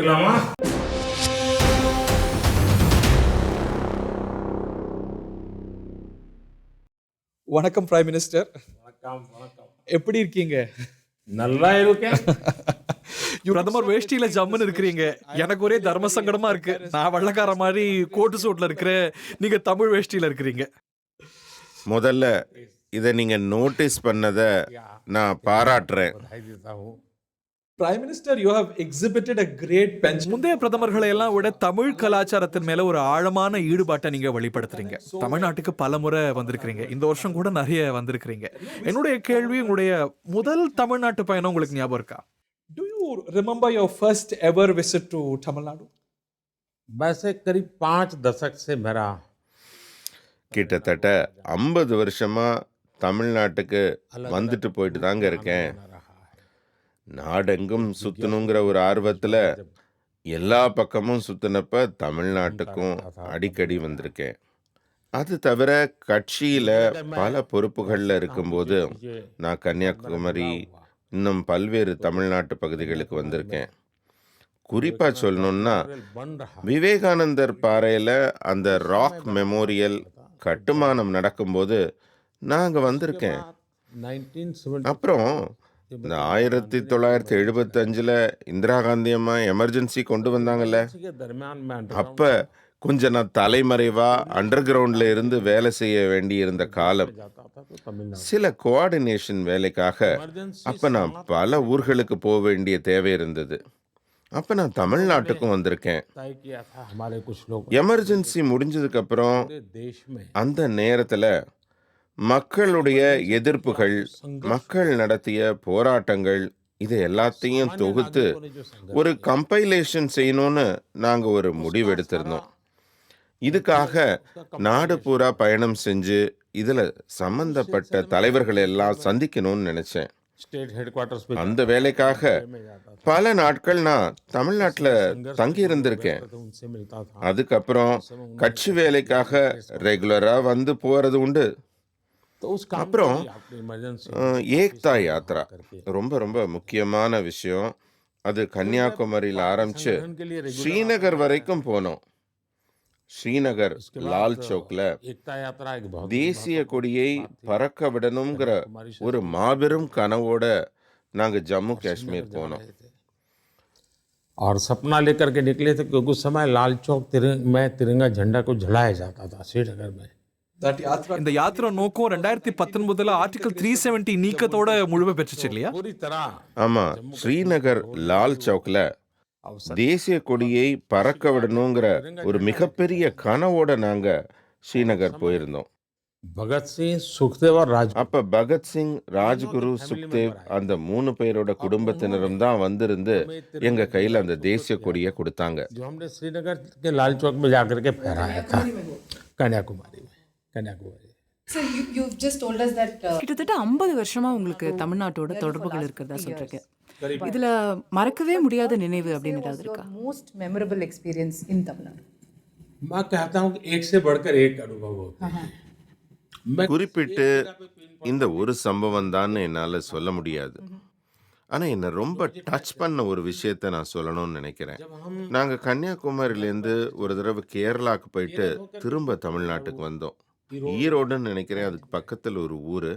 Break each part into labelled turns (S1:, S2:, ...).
S1: ஆரம்பிக்கலாமா?
S2: வணக்கம் prime minister.
S1: வணக்கம் வணக்கம்.
S2: எப்படி இருக்கீங்க?
S1: நல்லா இருக்கேன்.
S2: பிரதமர் வேஷ்டியில ஜம்முன்னு இருக்கிறீங்க. எனக்கு ஒரே தர்ம சங்கடமா இருக்கு. நான் வெள்ளக்கார மாதிரி கோட்டு சூட்ல இருக்கிறேன், நீங்க தமிழ் வேஷ்டியில இருக்கிறீங்க.
S3: முதல்ல இதை நீங்க நோட்டீஸ் பண்ணத நான் பாராட்டுறேன்.
S1: बधाई देता हूँ.
S2: Prime minister, you have exhibited a great penchant. முந்தைய பிரதமர்களை எல்லாம் விட தமிழ் கலாச்சாரத்தின் மேல ஒரு ஆழமான ஈடுபாட்டை நீங்க வெளிப்படுத்துறீங்க. தமிழ்நாட்டுக்கு பல முறை வந்திருக்கிறீங்க. இந்த வருஷம் கூட நிறைய வந்திருக்கிறீங்க. என்னுடைய கேள்வி, உங்களுடைய முதல் தமிழ்நாட்டு பயணம் உங்களுக்கு ஞாபகம் இருக்கா? Do you remember your first ever visit to Tamil Nadu?
S1: वैसे करीब 5 दशक से मेरा
S3: கிட்டத்தட்ட 50 வருஷமா தமிழ்நாட்டுக்கு வந்துட்டு போயிட்டு தாங்க இருக்கேன். நாடெங்கும் சுத்தணுங்கிற ஒரு ஆர்வத்துல எல்லா பக்கமும் சுத்தினப்ப தமிழ்நாட்டுக்கும் அடிக்கடி வந்திருக்கேன். அது தவிர கட்சியில பல பொறுப்புகள்ல இருக்கும்போது நான் கன்னியாகுமரி, இன்னும் பல்வேறு தமிழ்நாட்டு பகுதிகளுக்கு வந்திருக்கேன். குறிப்பா சொல்லணும்னா விவேகானந்தர் பாறையில அந்த ராக் மெமோரியல் கட்டுமானம் நடக்கும்போது நான் அங்க வந்திருக்கேன்.
S1: 1970
S3: அப்புறம் இந்த 1975 இந்திரா காந்தி அம்மா எமர்ஜென்சி கொண்டு வந்தாங்கல்ல,
S1: के दरमियान में
S3: அப்ப கொஞ்சம் நான் தலைமறைவா அண்டர் கிரவுண்ட்ல இருந்து வேலை செய்ய வேண்டியிருந்த காலம்.
S1: जाता था तो तमिलनाडु
S3: சில கோஆர்டினேஷன் வேலைக்காக
S1: इमरजेंसी
S3: அப்ப நான் பல ஊர்களுக்கு போக வேண்டிய தேவை இருந்தது. அப்ப நான் தமிழ்நாட்டுக்கும் வந்திருக்கேன்.
S1: तय किया था हमारे कुछ लोग
S3: எமர்ஜென்சி முடிஞ்சதுக்கு அப்புறம்
S1: पूरे देश में
S3: அந்த நேரத்துல மக்களுடைய எதிர்ப்புகள், மக்கள் நடத்திய போராட்டங்கள், இது எல்லாத்தையும் தொகுத்து
S1: जो संघर्ष
S3: ஒரு கம்பைலேஷன் செய்யணும்னு நாங்க ஒரு முடிவு எடுத்திருந்தோம். இதுக்காக நாடு பூரா பயணம் செஞ்சு இதுல சம்பந்தப்பட்ட தலைவர்கள் எல்லாம் சந்திக்கணும்னு நினைச்சேன்.
S1: स्टेट हेडक्वार्टर्स पे
S3: அந்த வேலைக்காக
S1: में जाता था,
S3: பல நாட்கள் நான் தமிழ்நாட்டுல தங்கி இருந்திருக்கேன்.
S1: तो उनसे मिलता था.
S3: அதுக்கப்புறம் கட்சி வேலைக்காக ரெகுலரா வந்து போறது உண்டு.
S1: तो उस काम के
S3: அப்புறம்
S1: लिए आपने इमरजेंसी
S3: ஏக்தா யாத்ரா ரொம்ப ரொம்ப முக்கியமான விஷயம். அது கன்னியாகுமரியில் ஆரம்பிச்சு
S1: संगठन के लिए रेगुलर
S3: ஸ்ரீநகர் வரைக்கும் போனோம். ஸ்ரீநகர் லால் சௌக்ல
S1: एकता यात्रा एक बहुत
S3: தேசிய கொடியை பறக்க விடணுங்கிற ஒரு மாபெரும் கனவோட நாங்க ஜம்மு காஷ்மீர் போனோம்.
S1: और सपना लेकर के निकले थे क्योंकि उस समय लाल चौक में तिरंगा झंडा को झुलाया जाता था श्रीनगर में.
S2: இந்த யாத்திரை நோக்கம் 2019 ஆர்டிகல் 370 நீக்கத்தோட முழுமை பெற்றுச்சு இல்லையா?
S1: पूरी तरह
S3: ஆமா, ஸ்ரீநகர் லால் சௌக்ல தேசிய கொடியை பறக்க விடணுங்கிற ஒரு மிகப்பெரிய கனவோட நாங்க ஸ்ரீநகர் போயிருந்தோம்.
S1: भगत सिंह सुखदेव और राज
S3: அப்ப பகத்சிங், ராஜ்குரு, சுக்தேவ் அந்த 3 பேரோட குடும்பத்தினரும் தான் வந்திருந்து எங்க கையில அந்த தேசிய கொடியை கொடுத்தாங்க.
S1: जो हमने श्रीनगर के लाल चौक में जाकर के फहराया था कन्याकुमारी में.
S4: So you've just told us that
S5: கிட்டத்தட்ட 50 வருஷமா உங்களுக்கு தமிழ்நாட்டோட தொடர்புகள் இருக்கிறதா சொல்றீங்க. இதுல மறக்கவே முடியாத நினைவு அப்படின்னு ஏதாவது இருக்கா?
S4: your most memorable experience in Tamil Nadu.
S1: मैं कहता हूँ कि एक से बढ़कर एक अनुभव होता है. मैं
S3: குறிப்பிட்டு இந்த ஒரு சம்பவம் தான் என்னால சொல்ல முடியாது. ஆனா என்ன ரொம்ப டச் பண்ண ஒரு விஷயத்த நான் சொல்லணும்னு நினைக்கிறேன். நாங்க கன்னியாகுமரியிலேருந்து ஒரு தடவை கேரளாக்கு போயிட்டு திரும்ப தமிழ்நாட்டுக்கு வந்தோம். ஈரோடுன்னு நினைக்கிறேன், அதுக்கு பக்கத்தில் ஒரு ஊரு.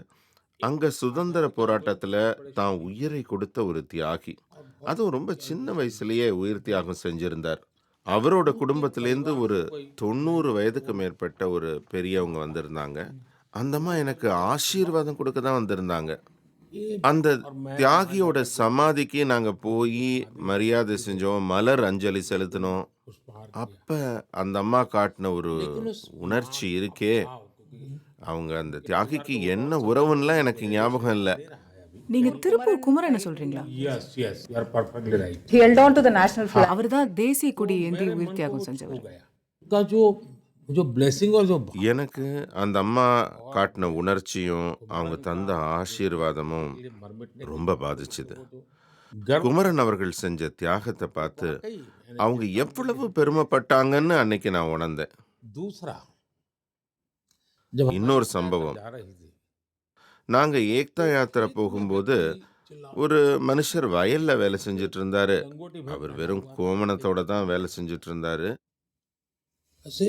S3: அங்க சுதந்திர போராட்டத்துல தான் உயிரை கொடுத்த ஒரு தியாகி, அதுவும் ரொம்ப சின்ன வயசுலயே உயிர் தியாகம் செஞ்சிருந்தார். அவரோட குடும்பத்திலேருந்து ஒரு 90 வயதுக்கு மேற்பட்ட ஒரு பெரியவங்க வந்திருந்தாங்க. அந்தம்மா எனக்கு ஆசீர்வாதம் கொடுக்க தான் வந்திருந்தாங்க. அந்த தியாகியோட சமாதிக்கு நாங்க போய் மரியாதை செஞ்சோம், மலர் அஞ்சலி செலுத்தினோம். அப்ப அந்த அம்மா காட்டின ஒரு உணர்ச்சி இருக்கே, அவங்க அந்த தியாகிக்கு என்ன உறவுன்னெலாம் எனக்கு ஞாபகம் இல்லை.
S5: நீங்க திருப்பூர் குமரனை சொல்றீங்களா?
S1: yes yes you are perfectly right.
S4: He held on to the national flag.
S5: அவர்தான் தேசிய கொடி ஏந்தி உயிர் தியாகம் செஞ்சவர்.
S1: का जो blessing और जो
S3: எனக்கு அந்த அம்மா காட்டின உணர்ச்சியும் அவங்க தந்த ஆசீர்வாதமும் ரொம்ப பாதிச்சுது. குமரன் அவர்கள் செஞ்ச தியாகத்தை பார்த்து அவங்க எவ்வளவு பெருமைப்பட்டாங்கன்னு அன்னைக்கு நான் உணர்ந்தேன்.
S1: दूसरा
S3: இன்னொரு சம்பவம்,
S1: जा रही थी
S3: நாங்க ஏக்தா யாத்திரை போகும்போது ஒரு மனுஷர் வயல்ல வேலை செஞ்சுட்டு இருந்தாரு. அவர் வெறும் கோமணத்தோட தான் வேலை செஞ்சுட்டு இருந்தாரு.
S1: ऐसे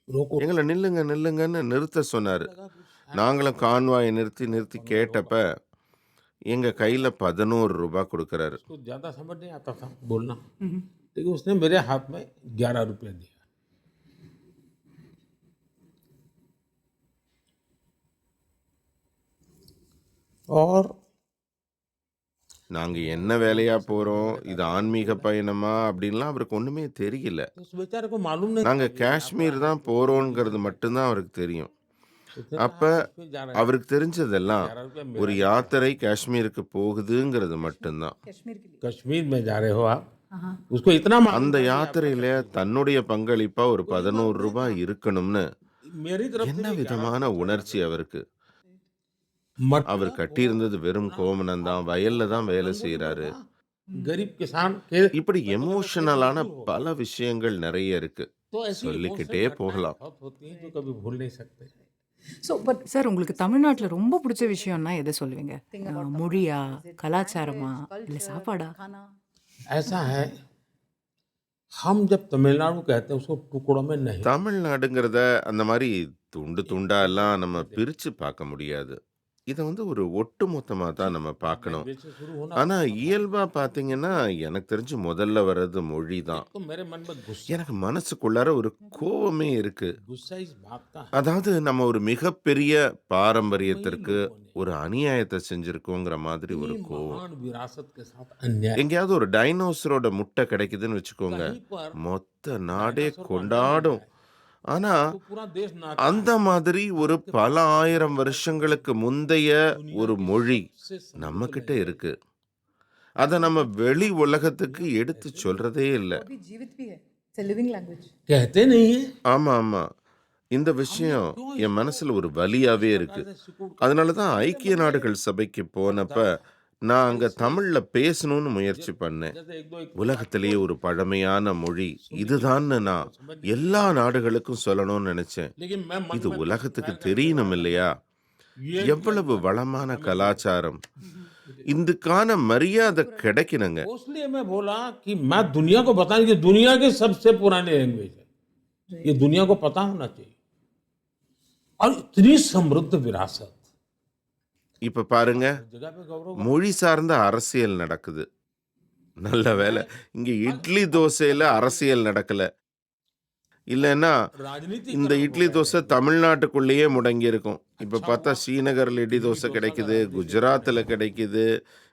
S1: रोको
S3: எங்கள நில்லுங்க நில்லுங்கன்னு நிறுத்த சொன்னாரு. நாங்களும் கான்வாயை நிறுத்தி நிறுத்தி கேட்டப்ப எங்க கையில ₹11 கொடுக்கறாரு.
S1: उसको ज़्यादा समझ नहीं आता था बोलना, लेकिन उसने मेरे हाथ में ₹11 दिया। और
S3: நாங்க என்ன வேலையா போறோம், இது ஆன்மீக பயணமா அப்படின்லாம் அவருக்கு ஒண்ணுமே தெரியல.
S1: उस बेचारे को मालूम नहीं
S3: நாங்க காஷ்மீர் தான் போறோங்கிறது மட்டும்தான் அவருக்கு தெரியும்.
S1: उसने
S3: அப்ப
S1: कहा, "कश्मीर जा रहे हैं,
S3: அவருக்கு தெரிஞ்சதெல்லாம்
S1: ₹11
S3: ஒரு யாத்திரை காஷ்மீருக்கு போகுதுங்கிறது மட்டும்தான்.
S4: कश्मीर के लिए
S1: कश्मीर में जा रहे हो आप?" उसको इतना मालूम
S3: அந்த
S1: था कि
S3: யாத்திரையில தன்னுடைய பங்களிப்பா ஒரு ₹11 இருக்கணும்னு
S1: मेरी तरफ
S3: என்ன
S1: से भी
S3: விதமான உணர்ச்சி அவருக்கு.
S1: मट
S3: அவர் கட்டியிருந்தது வெறும் கோமணம் தான், வயல்ல தான் வேலை செய்யறாரு.
S1: गरीब किसान के
S3: இப்படி எமோஷனலான பல விஷயங்கள் நிறைய இருக்கு.
S1: तो ऐसी
S3: சொல்லிக்கிட்டே
S1: बहुत सारी
S3: போகலாம்.
S1: घटनाएं बहुत होती हैं जो कभी भूल नहीं सकते।
S4: so but
S5: சார் உங்களுக்கு தமிழ்நாட்டுல ரொம்ப பிடிச்ச விஷயம்னா எதை சொல்லுவீங்க? மொழியா, கலாச்சாரமா, இல்ல சாப்பாடா?
S4: खाना
S1: ऐसा है, हम जब तमिलनाडु कहते हैं उसको टुकड़ों में नहीं,
S3: தமிழ்நாடுங்கிறத அந்த மாதிரி துண்டு துண்டா எல்லாம் நம்ம பிரிச்சு பார்க்க முடியாது. இதை ஒரு ஒட்டுமொத்தமா தான் நம்ம பார்க்கணும்.
S1: से शुरू होना
S3: ஆனா இயல்பா பார்த்தீங்கன்னா எனக்கு தெரிஞ்சு முதல்ல வர்றது மொழி தான்.
S1: तो मेरे मन में गुस्सा
S3: எனக்கு மனசுக்குள்ளார ஒரு கோவமே இருக்கு.
S1: गुस्सा इस बात का है
S3: அதாவது நம்ம ஒரு மிகப்பெரிய பாரம்பரியத்திற்கு ஒரு அநியாயத்தை செஞ்சிருக்கோங்கிற மாதிரி ஒரு கோவம்.
S1: महान विरासत के साथ अन्याय
S3: எங்கேயாவது ஒரு டைனோசரோட முட்டை கிடைக்குதுன்னு வச்சுக்கோங்க,
S1: कहीं पर
S3: மொத்த நாடே கொண்டாடும். ஆனா
S1: तो पूरा देश नाचता
S3: அந்த மாதிரி ஒரு பல ஆயிரம் வருஷங்களுக்கு முந்தைய ஒரு மொழி
S1: से
S3: நம்ம கிட்ட இருக்கு. அதை நம்ம வெளி உலகத்துக்கு எடுத்து சொல்றதே இல்லை.
S4: अभी जीवित भी है, इट्स अ लिविंग लैंग्वेज।
S1: कहते नहीं है
S3: ஆமா ஆமா, இந்த விஷயம் என் மனசுல ஒரு வலியாவே இருக்கு. அதனால தான் ஐக்கிய நாடுகள் சபைக்கு போனப்ப நான் அங்க தமிழ்ல பேசணும்னு முயற்சி பண்ணேன்.
S1: जैसे एक दो एक
S3: உலகத்திலேயே ஒரு பழமையான மொழி இதுதான்னு நான் எல்லா நாடுகளுக்கும் சொல்லணும்னு நினைச்சேன்.
S1: लेकिन मैं मन
S3: இது
S1: में
S3: உலகத்துக்கு தெரியணும் இல்லையா?
S1: ये
S3: எவ்வளவு வளமான கலாச்சாரம், இதுக்கான மரியாதை கிடைக்கணுங்க.
S1: इसलिए मैं बोला कि मैं दुनिया को बताऊं कि दुनिया की सबसे पुरानी लैंग्वेज है, ये दुनिया को पता होना चाहिए। और इतनी समृद्ध विरासत,
S3: இப்ப பாருங்க,
S1: जगह पे गौरव
S3: மொழி சார்ந்த அரசியல் நடக்குது. நல்ல வேளை இங்க இட்லி தோசையில அரசியல் நடக்கல. இல்லைன்னா
S1: राजनीति
S3: இந்த இட்லி தோசை தமிழ்நாட்டுக்குள்ளேயே முடங்கி இருக்கும். இப்ப பார்த்தா ஸ்ரீநகர்ல இட்லி தோசை கிடைக்குது, குஜராத்ல கிடைக்குது,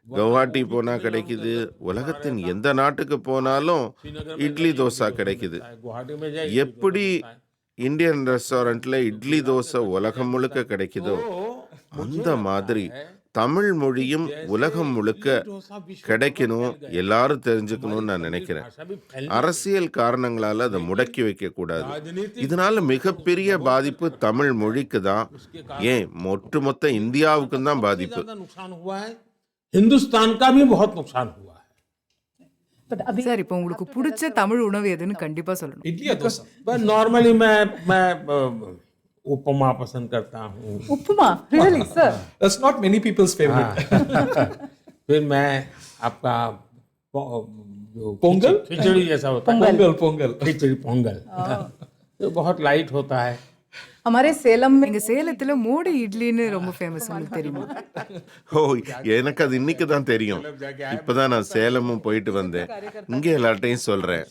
S3: கவுஹாட்டி போனா கிடைக்குது. உலகத்தின் எந்த நாட்டுக்கு போனாலும் இட்லி தோசை கிடைக்குது.
S1: गुवाहाटी में जाए
S3: எப்படி இந்தியன் ரெஸ்டாரண்ட்ல இட்லி தோசை உலகம் முழுக்க கிடைக்குதோ அந்த மாதிரி தமிழ் மொழியும் உலகம் முழுக்க கிடைக்கணும், எல்லாரும் தெரிஞ்சுக்கணும்னு நான் நினைக்கிறேன். அரசியல் காரணங்களால அதை முடக்கி வைக்க கூடாது. இதனால மிகப்பெரிய பாதிப்பு தமிழ் மொழிக்கு தான், ஏன் ஒட்டுமொத்த இந்தியாவுக்கும் தான் பாதிப்பு.
S1: ज्यादा नुकसान हुआ है, हिंदुस्तान का भी बहुत नुकसान हुआ है।
S4: बट अभी
S5: சார் இப்போ உங்களுக்கு பிடிச்ச தமிழ் உணவு எதுன்னு கண்டிப்பா சொல்லணும்.
S2: இட்லி தோசை
S1: पर नॉर्मली मैं उपमा पसंद करता हूँ।
S4: Upma really sir
S2: that's not many people's favorite.
S1: फिर मैं आपका जो
S2: पोंगल?
S1: खिचड़ी जैसा होता है,
S2: பொங்கல்
S1: खिचड़ी पोंगल तो बहुत लाइट होता है।
S4: हमारे सेलम में
S5: எங்க சேலத்துல மோடி இட்லின்னு ரொம்ப ஃபேமஸ், உங்களுக்கு தெரியுமா?
S3: ஓ, எனக்கு அது இன்னைக்கு தான் தெரியும். இப்பதான் நான் சேலமும் போயிட்டு வந்தேன். இங்க எல்லார்ட்டையும் சொல்றேன்.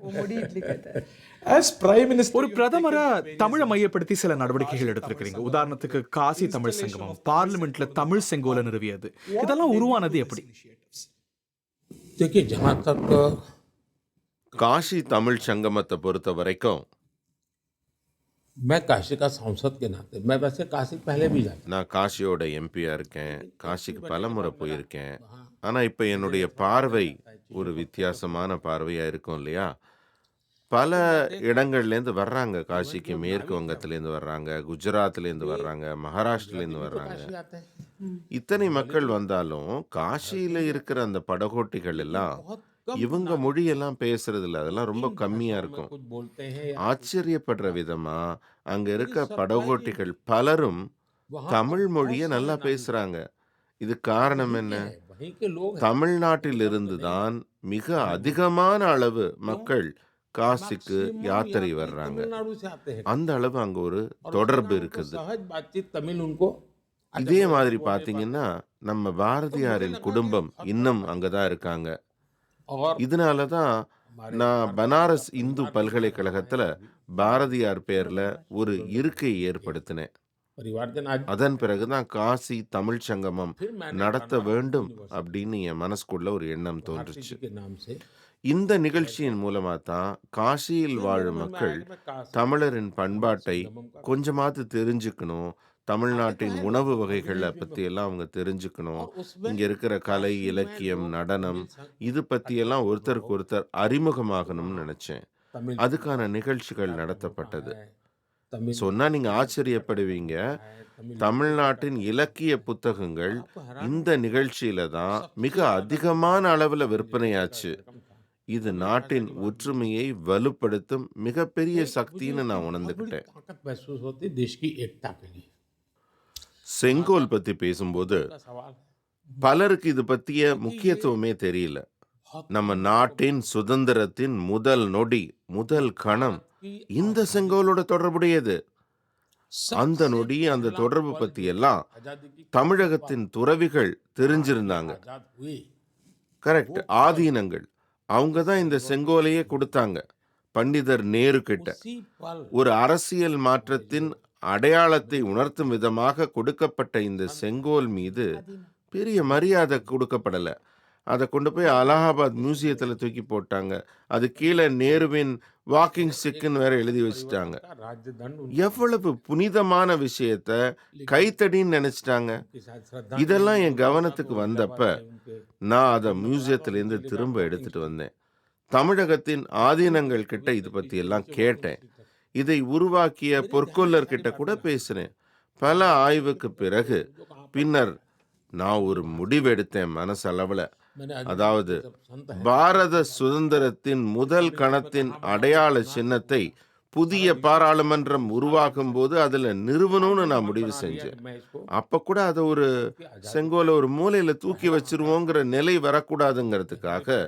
S4: वो मोड़ी इडली कहता है।
S2: as prime minister ஒரு பிரதமரா தமிழை மையப்படுத்தி சில நடவடிக்கைகள் எடுத்திருக்கிறீங்க. உதாரணத்துக்கு காசி தமிழ் சங்கமம், பார்லிமெண்ட்ல தமிழ் செங்கோலை நிறுவியது, இதெல்லாம் உருவானது எப்படி?
S1: देखिए जहाँ तक
S3: காஷி தமிழ் சங்கமத்தை பொறுத்த வரைக்கும்
S1: मैं काशी का सांसद के नाते, मैं वैसे काशी पहले भी जाता
S3: நான் காஷியோட எம்பியா இருக்கேன், காஷிக்கு பல முறை போயிருக்கேன். ஆனா இப்ப என்னுடைய பார்வை ஒரு வித்தியாசமான பார்வையா இருக்கும் இல்லையா? பல இடங்கள்லேருந்து வர்றாங்க காஷிக்கு. மேற்கு வங்கத்திலேருந்து வர்றாங்க, குஜராத்லேருந்து வர்றாங்க, மகாராஷ்டிரலேருந்து வர்றாங்க.
S1: आते हैं।
S3: இத்தனை மக்கள் வந்தாலும் காஷியில இருக்கிற அந்த படகோட்டிகள் எல்லாம் இவங்க மொழியெல்லாம் பேசுறது இல்லை. அதெல்லாம் ரொம்ப கம்மியா இருக்கும்.
S1: कुछ बोलते हैं
S3: ஆச்சரியப்படுற விதமா அங்க இருக்க படகோட்டிகள் பலரும் தமிழ் மொழியை நல்லா பேசுறாங்க. இது காரணம் என்ன?
S1: वहीं के लोग हैं
S3: தமிழ்நாட்டிலிருந்து தான் மிக அதிகமான அளவு மக்கள் காசிக்கு
S1: मैक्सिमम
S3: யாத்திரை
S1: यात्री
S3: வர்றாங்க.
S1: तमिलनाडु से आते हैं
S3: அந்த அளவு அங்க ஒரு
S1: और उसके
S3: தொடர்பு
S1: बाद उनको
S3: இருக்குது.
S1: सहज बातचीत तमिल उनको
S3: இதே மாதிரி பாத்தீங்கன்னா நம்ம பாரதியாரின் குடும்பம் இன்னும் அங்கதான் இருக்காங்க.
S1: और
S3: இதனால தான் நான் பனாரஸ் இந்து பல்கலைக்கழகத்துல பாரதியார் பேர்ல ஒரு இருக்கை ஏற்படுத்தினேன்.
S1: परिवारजन आज
S3: அதன் பிறகுதான் காசி தமிழ் சங்கமம்
S1: फिर मैंने
S3: நடத்த
S1: बनारस
S3: வேண்டும்
S1: यूनिवर्सिटी
S3: அப்படின்னு என் மனசுக்குள்ள ஒரு எண்ணம்
S1: भारती
S3: தோன்றுச்சு.
S1: जी के नाम से
S3: இந்த நிகழ்ச்சியின் மூலமா தான் காசியில்
S1: फिर मेरे
S3: வாழும்
S1: मन में
S3: மக்கள்
S1: आया कि मैं काशी
S3: தமிழரின் பண்பாட்டை
S1: संगमम का
S3: கொஞ்சமாவது தெரிஞ்சுக்கணும், தமிழ்நாட்டின்
S1: है
S3: உணவு
S1: वो
S3: வகைகளை
S1: अभिरुचि
S3: பத்தி எல்லாம் அவங்க தெரிஞ்சுக்கணும்,
S1: और उसमें
S3: இங்க இருக்கிற கலை
S1: काशी में
S3: இலக்கியம்
S1: लोग
S3: நடனம்
S1: तमिल संग
S3: இது பத்தி எல்லாம் ஒருத்தருக்கு ஒருத்தர் அறிமுகமாகணும்னு நினைச்சேன்.
S1: तमिल
S3: அதுக்கான
S1: संगीत
S3: நிகழ்ச்சிகள்
S1: होता
S3: நடத்தப்பட்டது.
S1: है तमिल
S3: சொன்னா நீங்க ஆச்சரியப்படுவீங்க.
S1: तमिल
S3: தமிழ்நாட்டின் இலக்கிய புத்தகங்கள்
S1: आपको हैरान
S3: இந்த நிகழ்ச்சியில தான் மிக
S1: सबसे ज्यादा
S3: அதிகமான அளவுல
S1: का
S3: விற்பனையாச்சு.
S1: कार्यक्रम था
S3: இது
S1: तमिल भाषा
S3: நாட்டின்
S1: के माध्यम से
S3: ஒற்றுமையை வலுப்படுத்தும் மிகப்பெரிய
S1: मुझे
S3: சக்தின்னு
S1: उसकी
S3: நான்
S1: बहुत बड़ी
S3: உணர்ந்துக்கிட்டேன்.
S1: ताकत महसूस होती देश की एकता के लिए
S3: செங்கோல் பத்தி பேசும்போது
S1: का सवाल है
S3: பலருக்கு இது பத்திய முக்கியத்துவமே தெரியல.
S1: बहुत
S3: நம்ம
S1: कम लोगों
S3: நாட்டின் சுதந்திரத்தின் முதல் நொடி, முதல் கணம்
S1: भारत की
S3: இந்த
S1: आजादी
S3: செங்கோலோட தொடர்புடையது. அந்த
S1: सबसे
S3: நொடி அந்த
S1: पहला
S3: தொடர்பு
S1: पल
S3: பத்தி
S1: जो
S3: எல்லாம்
S1: आजादी की
S3: தமிழகத்தின் துறவிகள் தெரிஞ்சிருந்தாங்க.
S1: आजाद हुए
S3: கரெக்ட். ஆதீனங்கள் அவங்க தான் இந்த செங்கோலையே கொடுத்தாங்க பண்டிதர் நேரு கிட்ட.
S1: उसी पल
S3: ஒரு அரசியல் மாற்றத்தின் அடையாளத்தை உணர்த்தும் விதமாக கொடுக்கப்பட்ட இந்த செங்கோல் மீது பெரிய மரியாதை கொடுக்கப்படல. அதை கொண்டு போய் அலகாபாத் மியூசியத்துல தூக்கி போட்டாங்க. அது கீழே நேருவின் வாக்கிங் ஸ்டிக்குன்னு வேற எழுதி வச்சுட்டாங்க.
S1: का राजदंड
S3: எவ்வளவு புனிதமான விஷயத்த கைத்தடின்னு நினைச்சிட்டாங்க.
S1: उनके साथ श्रद्धा
S3: இதெல்லாம் என் கவனத்துக்கு வந்தப்ப நான் அதை மியூசியத்திலேருந்து திரும்ப எடுத்துட்டு வந்தேன். தமிழகத்தின் ஆதீனங்கள் கிட்ட இது பத்தி எல்லாம் கேட்டேன். இதை உருவாக்கிய பொற்கொல்லர் கிட்ட கூட பேசினேன். பல ஆய்வுக்கு பிறகு பின்னர் நான் ஒரு முடிவெடுத்தேன் மனசளவுல. அதாவது பாரத சுதந்திரத்தின் முதல் கணத்தின் அடையாள சின்னத்தை புதிய பாராளுமன்றம் உருவாக்கும் போது அதுல நிறுவனம்னு நான் முடிவு செஞ்சேன். அப்ப கூட அதை ஒரு செங்கோலை ஒரு மூலையில தூக்கி வச்சிருவோங்கிற நிலை வரக்கூடாதுங்கிறதுக்காக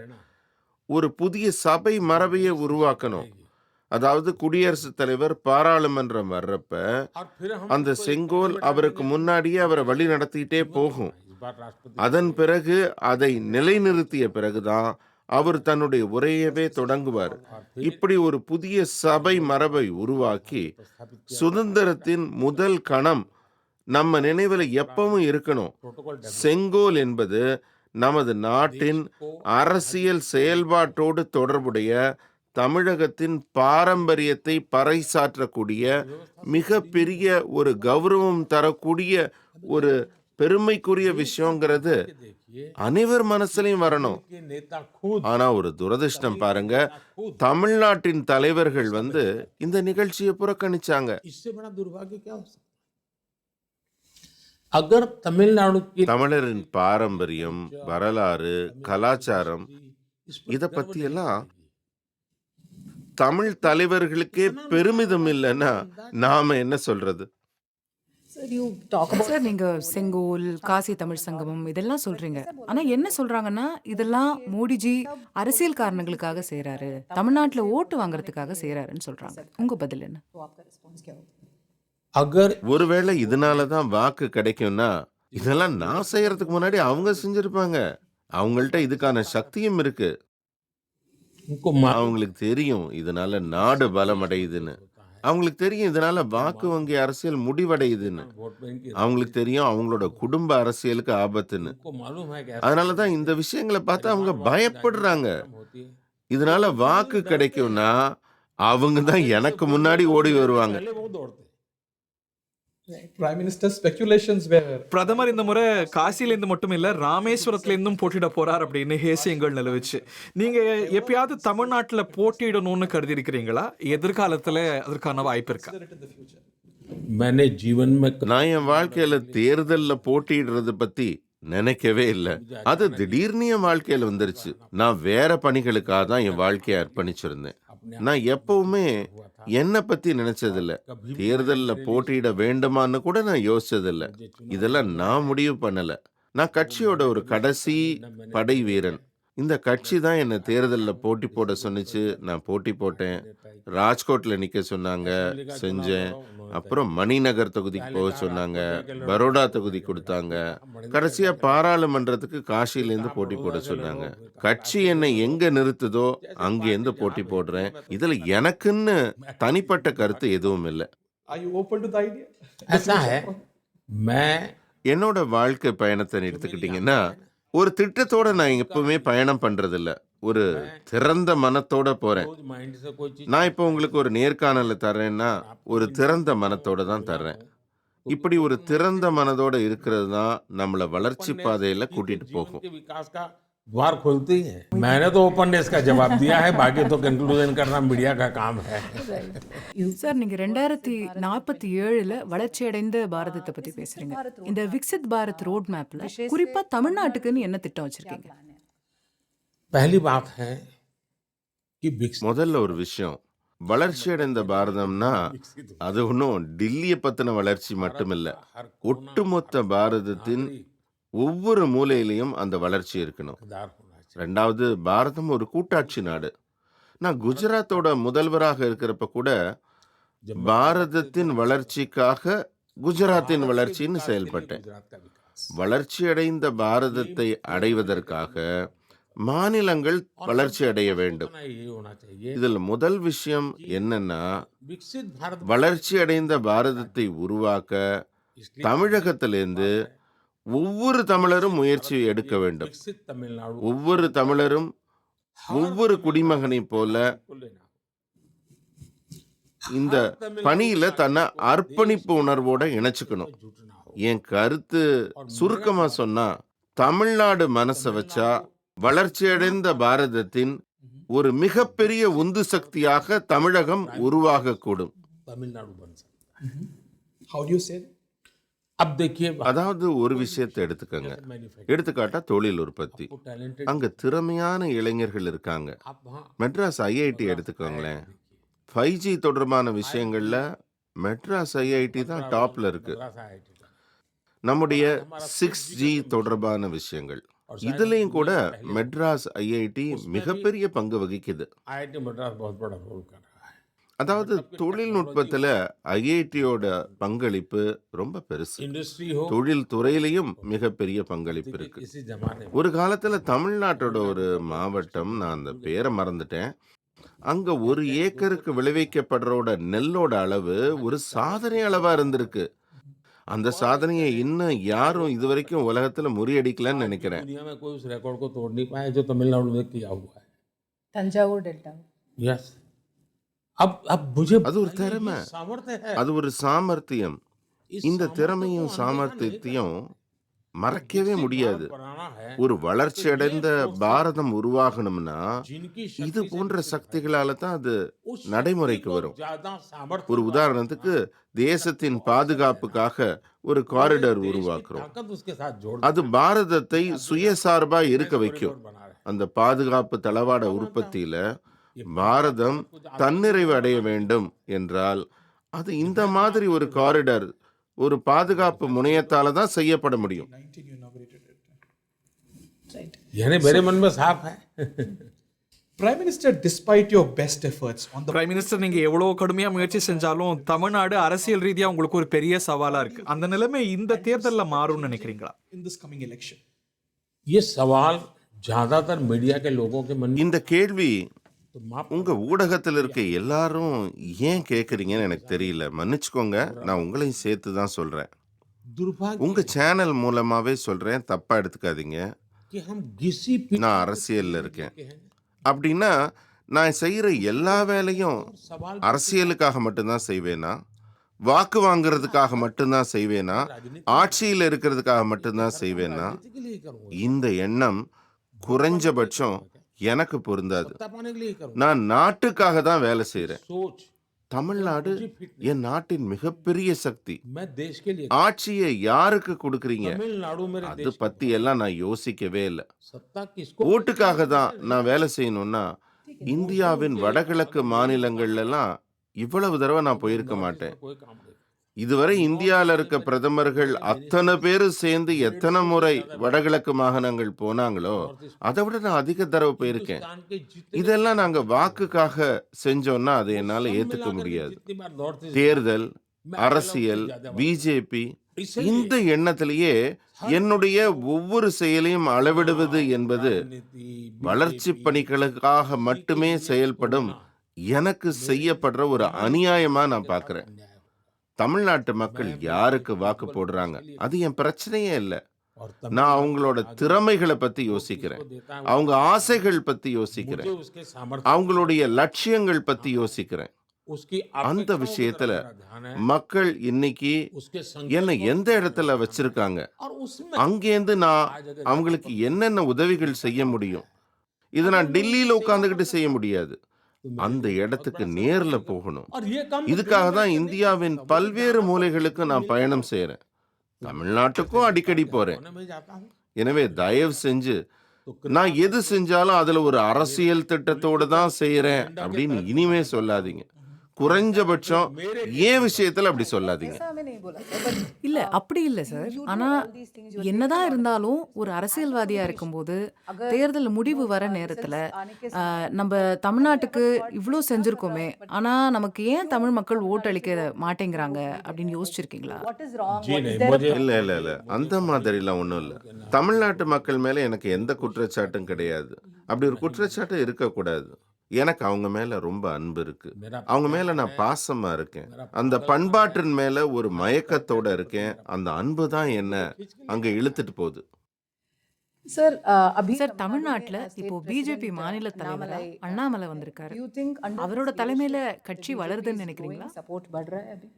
S3: ஒரு புதிய சபை மரபையை உருவாக்கணும். அதாவது குடியரசுத் தலைவர் பாராளுமன்றம் வர்றப்ப அந்த செங்கோல் அவருக்கு முன்னாடியே அவரை வழி நடத்திட்டே போகும். அதன் பிறகு அதை நிலைநிறுத்திய பிறகுதான் அவர் தன்னுடைய உரையவே தொடங்குவார். இப்படி ஒரு புதிய சபை மரபை உருவாக்கி சுதந்திரத்தின் முதல் கணம் நம்ம நினைவில் எப்பவும் இருக்கணும். செங்கோல் என்பது நமது நாட்டின் அரசியல் செயல்பாட்டோடு தொடர்புடைய தமிழகத்தின் பாரம்பரியத்தை பறைசாற்றக்கூடிய மிகப்பெரிய ஒரு கௌரவம் தரக்கூடிய ஒரு பெருமைக்குரிய விஷயங்கிறது அனைவர் மனசுலையும் வரணும். ஆனா ஒரு துரதிர்ஷ்டம் பாருங்க, தமிழ்நாட்டின் தலைவர்கள் இந்த நிகழ்ச்சியை புறக்கணிச்சாங்க.
S1: अगर तमिलनाडु की
S3: தமிழரின் பாரம்பரியம், வரலாறு, கலாச்சாரம் இத பத்தி எல்லாம் தமிழ் தலைவர்களுக்கே பெருமிதம் இல்லைன்னா நாம என்ன சொல்றது?
S5: சார் நீங்க செங்கோல், காசி தமிழ் சங்கமம் இதெல்லாம் சொல்றீங்க. ஆனா என்ன சொல்றாங்கன்னா இதெல்லாம் மோடிஜி அரசியல் காரணங்களுக்காக செய்றாரு, தமிழ்நாட்டுல ஓட்டு வாங்குறதுக்காக செய்றாருன்னு சொல்றாங்க. உங்க பதில் என்ன?
S1: अगर
S3: ஒருவேளை இதனாலதான் வாக்கு கிடைக்கும்னா இதெல்லாம் நான் செய்யறதுக்கு முன்னாடி அவங்க செஞ்சிருப்பாங்க. அவங்கள்ட்ட இதுக்கான சக்தியும் இருக்கு.
S1: उनको
S3: அவங்களுக்கு தெரியும் இதனால நாடு பலமடையுதுன்னு. அவங்களுக்கு தெரியும் இதனால வாக்கு வங்கி அரசியல் முடிவடையுதுன்னு.
S1: वोट बैंक की
S3: அவங்களுக்கு தெரியும் அவங்களோட குடும்ப அரசியலுக்கு ஆபத்துன்னு.
S1: उनको मालूम है कि
S3: அதனாலதான் இந்த விஷயங்களை பார்த்து அவங்க பயப்படுறாங்க.
S1: होती है
S3: இதனால வாக்கு கிடைக்கும்னா அவங்க தான் எனக்கு முன்னாடி ஓடி வருவாங்க.
S1: पहले वो दौड़ते
S2: Prime Minister speculations were பிரதமர் இந்த முறை காசில இருந்து மட்டும் இல்ல ராமேஸ்வரத்துல இருந்தும் போட்டியிட போறார் அப்படின்னு ஹேசியங்கள் நிலவுச்சு. நீங்க எப்பயாவது தமிழ்நாட்டுல போட்டியிடணும்னு கருதி இருக்கிறீங்களா? எதிர்காலத்துல அதற்கான வாய்ப்பு இருக்கா?
S1: मैंने जीवन में
S3: நான் என் வாழ்க்கையில தேர்தல்ல போட்டியிடுறது பத்தி நினைக்கவே இல்லை. அது திடீர்னு என் வாழ்க்கையில வந்துருச்சு. நான் வேற பணிகளுக்காக தான் என் வாழ்க்கையை அர்ப்பணிச்சிருந்தேன். நான் எப்பவுமே என்னை பத்தி நினைச்சதில்ல. தேர்தல்ல போட்டியிட வேண்டுமான்னு கூட நான் யோசிச்சதில்ல. இதெல்லாம் நான் முடிவு பண்ணல. நான் கட்சியோட ஒரு கடைசி படை வீரன். இந்த கட்சி தான் என்னை தேர்தலில் போட்டி போட சொன்னுச்சு. நான் போட்டி போட்டேன். ராஜ்கோட்டில் நிற்க சொன்னாங்க, செஞ்சேன். அப்புறம் மணிநகர் தொகுதிக்கு போக சொன்னாங்க, பரோடா தொகுதி கொடுத்தாங்க. கடைசியா பாராளுமன்றத்துக்கு காசியிலேருந்து போட்டி போட சொன்னாங்க. கட்சி என்னை எங்க நிறுத்துதோ அங்கேருந்து போட்டி போடுறேன். இதுல எனக்குன்னு தனிப்பட்ட கருத்து எதுவும் இல்லை.
S2: Are you open to the idea?
S1: ऐसा है मैं
S3: என்னோட வாழ்க்கை பயணத்தை எடுத்துக்கிட்டீங்கன்னா, ஒரு திட்டத்தோட நான் எப்பவுமே பயணம் பண்றதில்ல. ஒரு திறந்த மனத்தோட போறேன்.
S1: क्लोज माइंड से कोई चीज
S3: நான் இப்போ உங்களுக்கு ஒரு நேர்காணல தர்றேன்னா, ஒரு திறந்த மனத்தோட தான் தர்றேன். இப்படி ஒரு திறந்த மனதோட இருக்கிறது தான் நம்மள வளர்ச்சி பாதையில கூட்டிட்டு
S1: जीवन
S3: போகும்.
S1: के विकास का द्वार खोलती है. मैंने तो ओपननेस का जवाब दिया है, बाकी तो कंक्लूजन करना मीडिया का काम है.
S5: சார் நீங்க 2047ல வளர்ச்சியடைந்த பாரதத்தை பத்தி பேசுறீங்க. இந்த விக்சித் பாரத் ரோட் மேப்ல குறிப்பா தமிழ்நாட்டுக்குன்னு என்ன திட்டம் வச்சிருக்கீங்க?
S1: पहली बात है कि विकसित
S3: முதல்ல ஒரு விஷயம், வளர்ச்சி அடைந்த பாரதம்னா அது ஒன்றும் டில்லியை பத்தின வளர்ச்சி மட்டுமில்ல. ஒட்டுமொத்த பாரதத்தின் ஒவ்வொரு மூலையிலையும் அந்த வளர்ச்சி இருக்கணும்.
S1: हकदार होना चाहिए.
S3: ரெண்டாவது, பாரதம் ஒரு கூட்டாட்சி நாடு. நான் குஜராத்தோட முதல்வராக இருக்கிறப்ப கூட பாரதத்தின் வளர்ச்சிக்காக குஜராத்தின் வளர்ச்சின்னு செயல்பட்டேன்.
S1: गुजरात का विकास
S3: வளர்ச்சியடைந்த பாரதத்தை அடைவதற்காக மாநிலங்கள் வளர்ச்சி அடைய வேண்டும்.
S1: होना ये होना चाहिए.
S3: இதில் முதல் விஷயம் என்னன்னா,
S1: विकसित भारत
S3: வளர்ச்சி அடைந்த பாரதத்தை உருவாக்க
S1: इसलिए
S3: தமிழகத்திலிருந்து ஒவ்வொரு தமிழரும் முயற்சி எடுக்க வேண்டும்.
S1: विकसित तमिलनाडु
S3: ஒவ்வொரு தமிழரும் ஒவ்வொரு குடிமகனைப் போல
S1: को लेना.
S3: இந்த பணியில தன்னை அர்ப்பணிப்பு உணர்வோட இணைச்சுக்கணும்.
S1: जुटना हो.
S3: என் கருத்து சுருக்கமா சொன்னா, தமிழ்நாடு மனசை வச்சா வளர்ச்சியடைந்த பாரதத்தின் ஒரு மிகப்பெரிய உந்து சக்தியாக தமிழகம் உருவாகக்கூடும்.
S1: तमिलनाडु बन सकता है.
S2: How do you say that?
S1: अब देखिए
S3: அதாவது ஒரு விஷயத்தை எடுத்துக்கங்க.
S1: मैन्युफैक्चरिंग
S3: எடுத்துக்காட்டா தொழில் உற்பத்தி.
S1: टैलेंटेड
S3: அங்க திறமையான இளைஞர்கள் இருக்காங்க.
S1: आप वहाँ
S3: மெட்ராஸ் ஐஐடி எடுத்துக்கோங்களேன். 5G தொடர்பான விஷயங்கள்ல மெட்ராஸ் ஐஐடி தான் டாப்ல இருக்கு.
S1: मद्रास IIT का.
S3: நம்முடைய 6G தொடர்பான விஷயங்கள் இதுலயும் கூட மெட்ராஸ் ஐஐடி மிகப்பெரிய பங்கு வகிக்குது.
S1: IIT मद्रास बहुत बड़ा रोल कर रहा है.
S3: அதாவது தொழில்நுட்பத்துல ஐஐடியோட பங்களிப்பு ரொம்ப பெருசு.
S1: इंडस्ट्री हो
S3: தொழில் துறையிலையும் மிகப்பெரிய பங்களிப்பு இருக்கு.
S1: इसी जमाने में
S3: ஒரு காலத்துல தமிழ்நாட்டோட ஒரு மாவட்டம், நான் அந்த பேரை மறந்துட்டேன், அங்க ஒரு ஏக்கருக்கு விளைவிக்கப்படுறோட நெல்லோட அளவு ஒரு சாதனை அளவா இருந்திருக்கு. அந்த சாதனையை இன்னும் யாரும் இதுவரைக்கும் உலகத்துல முறியடிக்கலன்னு நினைக்கிறேன்.
S1: दुनिया में कोई उस रिकॉर्ड को तोड़ नहीं पाया जो तमिलनाडु में किया हुआ है.
S4: Thanjavur delta
S1: yes. अब मुझे
S3: அது ஒரு திறமை,
S1: सामर्थ्य है.
S3: அது ஒரு சாமர்த்தியம்.
S1: इस
S3: இந்த
S1: सामर्थ्य
S3: திறமையும்
S1: को
S3: சாமர்த்தியத்தையும் மறக்கவே முடியாது.
S1: बनाना है.
S3: ஒரு வளர்ச்சி அடைந்த பாரதம் உருவாகணும்னா
S1: जिनकी
S3: இது
S1: शक्ति
S3: போன்ற
S1: से
S3: சக்திகளால தான் அது
S1: उस शक्ति
S3: நடைமுறைக்கு
S1: को
S3: வரும்.
S1: ज्यादा सामर्थ्य
S3: ஒரு உதாரணத்துக்கு தேசத்தின் பாதுகாப்புக்காக ஒரு காரிடார்
S1: देश की
S3: உருவாக்குறோம்.
S1: ताकत उसके साथ जोड़
S3: அது பாரதத்தை சுயசார்பா இருக்க வைக்கும்.
S1: बना रहे.
S3: அந்த பாதுகாப்பு தளவாட உற்பத்தியில பாரதம் தன்னிறைவு அடைய வேண்டும் என்றால் அது இந்த மாதிரி ஒரு காரிடார், ஒரு பாதுகாப்பு முனையத்தால தான் செய்யப்பட முடியும்.
S2: 19 you inaugurated it.
S4: right.
S1: यानी मेरे मन में साफ है.
S2: Prime Minister, despite your best efforts on the Prime Minister, நீங்க எவ்வளவு கடுமையா முயற்சி செஞ்சாலும் தமிழ்நாடு அரசியல் ரீதியா உங்களுக்கு ஒரு பெரிய சவாலா இருக்கு. அந்த நிலைமை இந்த தேர்தல்ல மாறும்னு நினைக்கிறீங்களா? In this coming election.
S1: ये सवाल ज्यादातर मीडिया के लोगों के मन में
S3: இந்த கேள்வி
S1: तो माफ
S3: உங்க ஊடகத்தில் இருக்க எல்லாரும் ஏன் கேட்குறீங்கன்னு எனக்கு தெரியல. மன்னிச்சுக்கோங்க, நான் உங்களையும் சேர்த்து தான் சொல்றேன்.
S1: दुर्भाग्य
S3: உங்க சேனல் மூலமாவே சொல்றேன், தப்பா எடுத்துக்காதீங்க.
S1: कि हम किसी
S3: நான் அரசியல்ல இருக்கேன் அப்படின்னா நான் செய்யற எல்லா வேலையும்
S1: सवाल
S3: அரசியலுக்காக மட்டும்தான் செய்வேனா, வாக்கு வாங்குறதுக்காக மட்டும்தான் செய்வேனா, ஆட்சியில் இருக்கிறதுக்காக மட்டும்தான் செய்வேனா,
S1: के लिए करूंगा,
S3: இந்த எண்ணம் குறைஞ்சபட்சம் எனக்கு பொருந்தாது.
S1: सत्ता पाने के लिए करूंगा.
S3: நான் நாட்டுக்காக தான் வேலை செய்றேன்.
S1: सोच
S3: தமிழ்நாடு என் நாட்டின் மிகப்பெரிய சக்தி.
S1: मैं देश के लिए
S3: ஆட்சியை யாருக்கு கொடுக்குறீங்க
S1: तमिलनाडु मेरे
S3: அது
S1: देश
S3: பத்தி எல்லாம் நான் யோசிக்கவே இல்லை.
S1: सत्ता किसको
S3: ஓட்டுக்காக தான் நான் வேலை செய்யணும்னா இந்தியாவின் வடகிழக்கு மாநிலங்கள்ல எல்லாம் இவ்வளவு தடவை நான் போயிருக்க மாட்டேன்.
S1: कोई काम नहीं.
S3: இதுவரை இந்தியாவில் இருக்க பிரதமர்கள் அத்தனை பேரும் சேர்ந்து எத்தனை முறை வடகிழக்கு மாகாணங்கள் போனாங்களோ அதை விட நான் அதிக தடவை போயிருக்கேன்.
S1: हिंदुस्तान के जितने
S3: இதெல்லாம் நாங்க வாக்குக்காக செஞ்சோம்னா அதை என்னால
S1: सब
S3: ஏத்துக்க
S1: मिलाकर
S3: முடியாது.
S1: जितनी बार नॉर्थ ईस्ट
S3: தேர்தல், அரசியல், பிஜேபி இந்த எண்ணத்திலேயே என்னுடைய ஒவ்வொரு செயலையும் அளவிடுவது என்பது வளர்ச்சி பணிகளுக்காக மட்டுமே செயல்படும் எனக்கு செய்யப்படுற ஒரு அநியாயமா நான் பார்க்கிறேன். தமிழ்நாட்டு மக்கள் யாருக்கு வாக்கு போடுறாங்க அது என் பிரச்சனையே இல்லை.
S1: और
S3: நான் அவங்களோட திறமைகளை பத்தி யோசிக்கிறேன், அவங்க ஆசைகள் பத்தி யோசிக்கிறேன்,
S1: मुझे उसके सामर्थ्य
S3: அவங்களுடைய லட்சியங்கள் பத்தி யோசிக்கிறேன்.
S1: उसकी
S3: அந்த
S1: अपेक्षाओं की
S3: விஷயத்துல
S1: तरफ मेरा ध्यान है,
S3: மக்கள் இன்னைக்கு
S1: उसके
S3: என்னை
S1: संकल्पों
S3: எந்த இடத்துல வச்சிருக்காங்க,
S1: और उसमें
S3: அங்கேருந்து நான் அவங்களுக்கு என்னென்ன உதவிகள் செய்ய முடியும். இதை நான் டெல்லியில உட்கார்ந்துகிட்டு செய்ய முடியாது. அந்த இடத்துக்கு நேர்ல போகணும்.
S1: और ये काम
S3: இதுக்காக தான் இந்தியாவின் பல்வேறு மூலைகளுக்கு நான் பயணம் செய்யறேன். தமிழ்நாட்டுக்கும் அடிக்கடி போறேன்.
S1: होने में जाता हूँ
S3: எனவே தயவு செஞ்சு நான் எது செஞ்சாலும் அதுல ஒரு அரசியல் திட்டத்தோட தான் செய்யறேன் அப்படின்னு இனிமே சொல்லாதீங்க. குறைஞ்சபட்சம் ஏன் விஷயத்துல அப்படி சொல்லாதீங்க.
S4: ऐसा हमें नहीं बोला सर, but
S5: இல்ல அப்படி இல்ல சார். ஆனா என்னதான் இருந்தாலும் ஒரு அரசியல்வாதியா இருக்கும்போது தேர்தல் முடிவு வர நேரத்துல நம்ம தமிழ்நாட்டுக்கு இவ்ளோ செஞ்சிருக்கோமே, ஆனா நமக்கு ஏன் தமிழ் மக்கள் ஓட்டளிக்க மாட்டேங்கிறாங்க அப்படின்னு யோசிச்சிருக்கீங்களா?
S4: what is wrong?
S1: Ji
S4: What is
S1: नहीं
S4: there?
S1: मुझे
S3: இல்ல அந்த மாதிரிலாம் ஒன்றும் இல்லை. தமிழ்நாட்டு மக்கள் மேல எனக்கு எந்த குற்றச்சாட்டும் கிடையாது. அப்படி ஒரு குற்றச்சாட்டு இருக்கக்கூடாது. எனக்கு அவங்க மேல ரொம்ப அன்பு இருக்கு. அவங்க மேல நான் பாசமா இருக்கேன். அந்த பண்பாட்டின் மேல ஒரு மயக்கத்தோட இருக்கேன். அந்த அன்பு தான் என்ன அங்க இழுத்துட்டு போகுது.
S4: Sir, अभी
S5: சார் தமிழ்நாட்டுல இப்போ பிஜேபி மாநில தலைவரா அண்ணாமலை வந்திருக்காரு.
S4: you think under
S5: அவரோட தலைமையில கட்சி வளருதுன்னு நினைக்கிறீங்களா?
S4: support बढ़ रहा है अभी?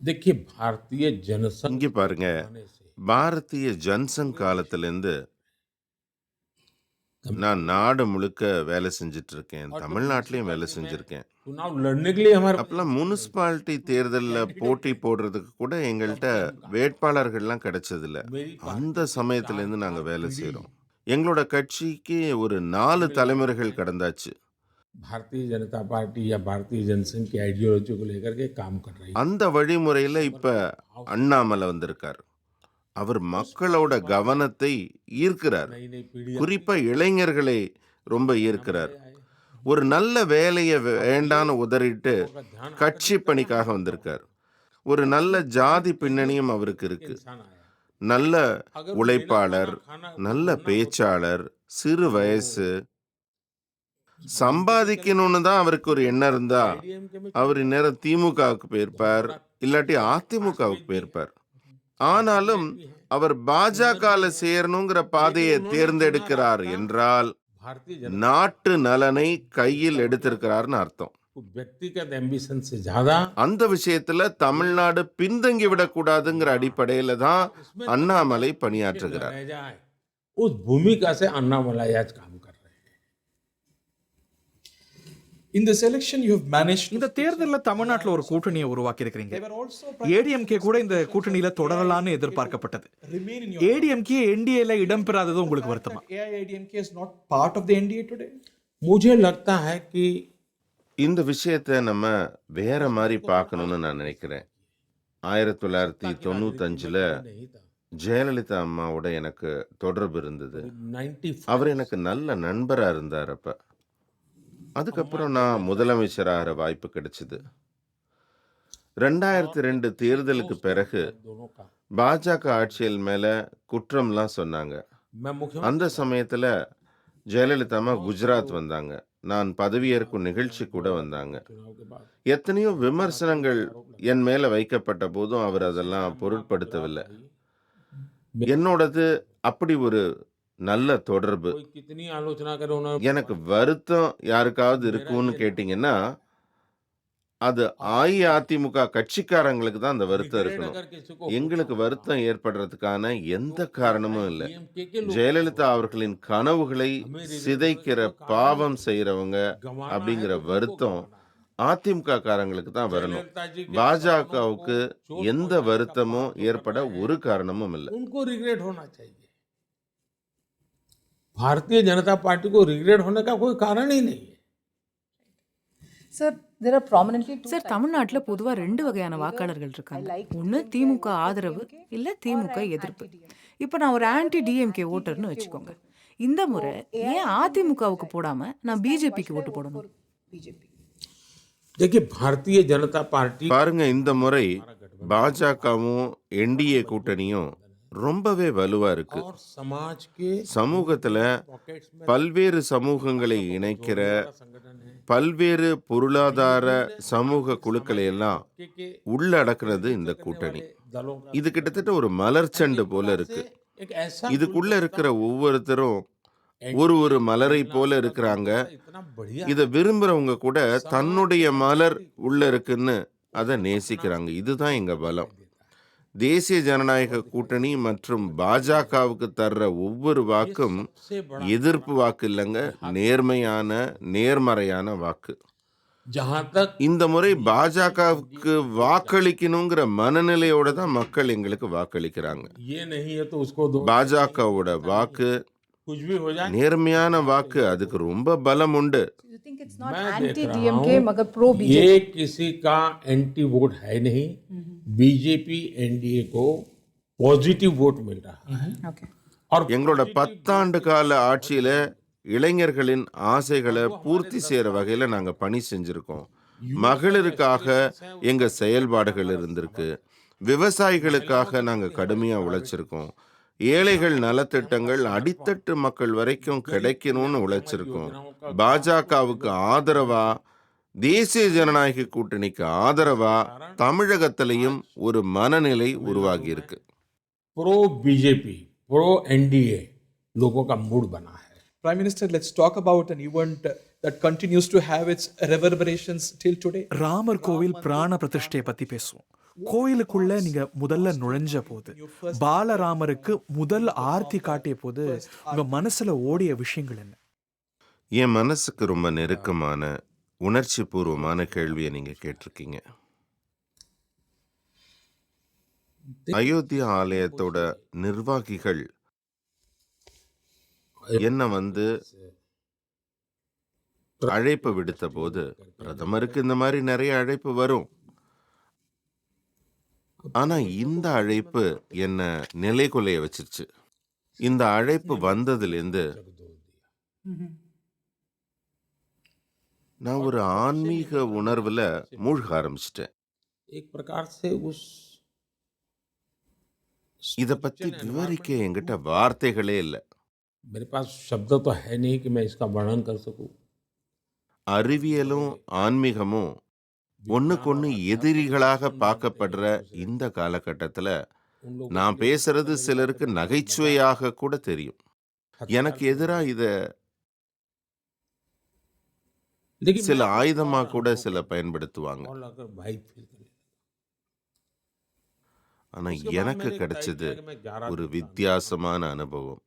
S1: देखिए भारतीय जनसंघ
S3: இங்க பாருங்க,
S1: आने से
S3: பாரதிய ஜன்சங் காலத்திலேருந்து நான் நாடு முழுக்க வேலை செஞ்சுட்டு இருக்கேன். தமிழ்நாட்டிலையும் வேலை செஞ்சிருக்கேன்.
S1: चुनाव लड़ने के लिए हमारे
S3: அப்பெல்லாம் முனிசிபாலிட்டி தேர்தலில் போட்டி போடுறதுக்கு கூட எங்கள்கிட்ட வேட்பாளர்கள்லாம் கிடைச்சதில்ல. அந்த சமயத்திலேருந்து நாங்கள் வேலை செய்கிறோம். எங்களோட கட்சிக்கு ஒரு 4 தலைமுறைகள் கடந்தாச்சு.
S1: भारतीय जनता पार्टी या भारतीय जनसंघ की आइडियोलॉजी को लेकर के काम कर रही है।
S3: அந்த வழிமுறையில் இப்போ அண்ணாமலை வந்திருக்கார். அவர் மக்களோட கவனத்தை ஈர்க்கிறார்.
S1: नई नई पीढ़ी
S3: குறிப்பா இளைஞர்களை ரொம்ப ஈர்க்கிறார். ஒரு நல்ல வேலையை வேண்டான்னு உதறிட்டு கட்சி பணிக்காக வந்திருக்கார். ஒரு நல்ல ஜாதி பின்னணியும் அவருக்கு இருக்கு.
S1: इंसान आया
S3: நல்ல உழைப்பாளர், நல்ல பேச்சாளர், சிறு வயசு, சம்பாதிக்கணும்னு தான் அவருக்கு ஒரு எண்ணம் இருந்தா
S1: डीएमके में
S3: அவர் இந்நேரம் திமுகவுக்கு போயிருப்பார், இல்லாட்டி அதிமுகவுக்கு போயிருப்பார். ஆனாலும் அவர் பாஜகல சேரணுங்கிற பாதையை தேர்ந்தெடுக்கிறார் என்றால்
S1: भारतीय जनता
S3: நாட்டு நலனை கையில் எடுத்திருக்கிறார்னு அர்த்தம்.
S1: को व्यक्तिगत एम्बिशन से ज्यादा
S3: அந்த விஷயத்துல தமிழ்நாடு பின்தங்கி விடக்கூடாதுங்கிற அடிப்படையில தான் அண்ணாமலை பணியாற்றுகிறார்.
S1: रह जाए उस भूमिका से अन्नामलाई आज काम कर रहे हैं।
S2: In this election you have managed இந்த தேர்தல்ல தமிழ்நாட்டுல ஒரு கூட்டணியை உருவாக்கி இருக்கீங்க. ஏடிஎம்கே கூட இந்த கூட்டணியில தொடரலாம்னு எதிர்பார்க்கப்பட்டது. ஏடிஎம்கே என்டிஏல இடம்பெறாதது உங்களுக்கு வருத்தமா? AIADMK is not part of the NDA today.
S1: मुझे लगता है कि
S3: இந்த விஷயத்தை நம்ம வேற மாதிரி பார்க்கணும்னு நான் நினைக்கிறேன். 1995ல
S1: नहीं था
S3: ஜெயலலிதா அம்மாவோட எனக்கு தொடர்பு இருந்தது.
S1: 95
S3: அவர் எனக்கு நல்ல நண்பரா இருந்தார். அப்ப அதுக்கப்புறம் நான் முதலமைச்சராகிற வாய்ப்பு கிடைச்சது. 2002 தேர்தலுக்கு பிறகு
S1: दोनों का
S3: பாஜக ஆட்சியில் மேல குற்றம்லாம் சொன்னாங்க.
S1: मैं मुख्यमंत्री
S3: அந்த சமயத்துல ஜெயலலிதா அம்மா குஜராத் வந்தாங்க. நான் பதவியேற்கும் நிகழ்ச்சி கூட வந்தாங்க.
S1: चुनाव के बाद
S3: எத்தனையோ விமர்சனங்கள் என் மேல வைக்கப்பட்ட போதும் அவர் அதெல்லாம் பொருட்படுத்தவில்லை. என்னோடது அப்படி ஒரு நல்ல தொடர்பு.
S1: कोई कितनी आलोचना करे उन्होंने
S3: எனக்கு வருத்தம் யாருக்காவது இருக்குன்னு கேட்டிங்கன்னா அது அஇஅதிமுக கட்சிக்காரங்களுக்கு தான் அந்த வருத்தம் இருக்கணும்.
S1: अगर किसी को
S3: எங்களுக்கு வருத்தம் ஏற்படுறதுக்கான எந்த காரணமும் இல்லை.
S1: डीएमके के लोग
S3: ஜெயலலிதா அவர்களின் கனவுகளை சிதைக்கிற பாவம் செய்யறவங்க
S1: गंवाना है
S3: அப்படிங்கிற
S1: तो उनको
S3: வருத்தம்
S1: गंवाना है।
S3: அதிமுக காரங்களுக்கு தான் வரணும்.
S1: जयललिता जी के
S3: பாஜகவுக்கு
S1: सपनों को
S3: எந்த
S1: चोट
S3: வருத்தமும்
S1: पहुंचाने का
S3: ஏற்பட
S1: पाप जो
S3: ஒரு
S1: करना
S3: காரணமும் இல்லை.
S1: है, उनको रिग्रेट होना चाहिए। भारतीय जनता पार्टी को रिग्रेट होने का कोई कारण ही नहीं है।
S4: Sir, There are prominently two
S5: sir தமிழ்நாட்டுல பொதுவா 2 வகையான வாக்காளர்கள் இருக்காங்க. ஒண்ணு திமுக ஆதரவு, இல்ல திமுக எதிர்ப்பு. இப்போ நான் ஒரு ஆன்டி டிஎம்கே ஓட்டர்னு வச்சுக்கோங்க. இந்த முறை ஏன் அதிமுகவுக்கு போடாம நான் பிஜேபிக்கு ஓட்டு போடணும்?
S4: BJP.
S1: देखिए भारतीय जनता पार्टी
S3: பாருங்க, இந்த முறை பாஜகவும் என்டிஏ கூட்டணியும் ரொம்பவே வலுவா இருக்கு.
S1: और समाज के
S3: சமூகத்துல
S1: पॉकेट्स में
S3: பல்வேறு சமூகங்களை இணைக்கிற
S1: संगठन है
S3: பல்வேறு பொருளாதார சமூக குழுக்களை எல்லாம்
S1: के
S3: உள்ளடக்குறது இந்த கூட்டணி.
S1: दलों का
S3: இது கிட்டத்தட்ட ஒரு மலர்ச்சண்டு போல இருக்கு.
S1: एक ऐसा
S3: இதுக்குள்ள இருக்கிற ஒவ்வொருத்தரும் ஒரு மலரை போல இருக்கிறாங்க.
S1: इतना बढ़िया
S3: இதை விரும்புறவங்க கூட தன்னுடைய மலர் உள்ள இருக்குன்னு அதை நேசிக்கிறாங்க. இதுதான் எங்க பலம். தேசிய ஜனநாயக கூட்டணி மற்றும் பாஜகவுக்கு தர்ற ஒவ்வொரு வாக்கும்
S1: से बड़ा
S3: எதிர்ப்பு வாக்கு இல்லைங்க, நேர்மையான நேர்மறையான வாக்கு.
S1: जहां तक
S3: இந்த முறை பாஜகவுக்கு வாக்களிக்கணுங்கிற மனநிலையோட தான் மக்கள் எங்களுக்கு வாக்களிக்கிறாங்க.
S1: ये नहीं है तो उसको दो,
S3: பாஜகவோட வாக்கு
S1: कुछ भी हो जाए
S3: நேர்மையான வாக்கு, அதுக்கு ரொம்ப பலம் உண்டு.
S4: You think it's not
S1: मैं देख
S4: anti
S1: रहा
S4: DMK
S1: हूं,
S4: मगर pro BJP.
S1: ये किसी का एंटी वोट है नहीं. बीजेपी एनडीए को पॉजिटिव वोट मिल रहा है
S4: Okay.
S1: और
S3: எங்களோட 10 ஆண்டு கால ஆட்சியில இளைஞர்களின் ஆசைகளை பூர்த்தி செய்யற வகையில நாங்க பணி செஞ்சிருக்கோம். மகளிருக்காக எங்க செயல்பாடுகள் இருந்திருக்கு. விவசாயிகளுக்காக நாங்க கடுமையா உழைச்சிருக்கோம். ஏழைகள் நலத்திட்டங்கள் அடித்தட்டு மக்கள் வரைக்கும் கிடைக்கணும்னு உழைச்சிருக்கோம். பாஜகவுக்கு ஆதரவா, தேசிய ஜனநாயக கூட்டணிக்கு ஆதரவா தமிழகத்திலையும் ஒரு மனநிலை உருவாகி இருக்கு.
S1: प्रो बीजेपी प्रो एनडीए लोगों का मूड बना है.
S2: Prime Minister, let's talk about an event that continues to have its reverberations till today. Ramar கோவில் பிராண பிரதிஷ்டையை பத்தி பேசுவோம். கோயிலுக்குள்ள நீங்க முதல்ல நுழைஞ்ச போது, பாலராமருக்கு முதல் ஆர்த்தி காட்டிய போது உங்க மனசுல ஓடிய விஷயங்கள் என்ன?
S3: என் மனசுக்கு ரொம்ப நெருக்கமான உணர்ச்சி பூர்வமான கேள்வியை நீங்க கேட்டிருக்கீங்க. அயோத்தியா ஆலயத்தோட நிர்வாகிகள் என்ன வந்து அழைப்பு விடுத்த போது, பிரதமருக்கு இந்த மாதிரி நிறைய அழைப்பு வரும், ஆனா இந்த அழைப்பு என்ன நிலைகுலைய வச்சிருச்சு. இந்த அழைப்பு வந்ததுலேருந்து நான் ஒரு ஆன்மீக உணர்வுல மூழ்க ஆரம்பிச்சிட்டேன்.
S1: एक प्रकार से उस
S3: இத பத்தி விவரிக்க என்கிட்ட வார்த்தைகளே இல்லை.
S1: मेरे पास शब्द तो है नहीं कि मैं इसका वर्णन कर सकूं.
S3: அறிவியலும் ஆன்மீகமும் ஒண்ணுக்கொன்னு எதிரிகளாக பார்க்கப்படுற இந்த காலகட்டத்துல
S1: उन लोगों
S3: நான் பேசுறது சிலருக்கு நகைச்சுவையாக கூட தெரியும். எனக்கு எதிரா இத
S1: लेकिन
S3: சில
S1: मैं
S3: ஆயுதமா கூட சில பயன்படுத்துவாங்க.
S1: और अगर भाई फील करें
S3: ஆனா
S1: उसके बाद
S3: எனக்கு
S1: मैंने तय
S3: கிடைச்சது
S1: किया कि मैं 11
S3: ஒரு
S1: दिन का
S3: வித்தியாசமான அனுபவம்.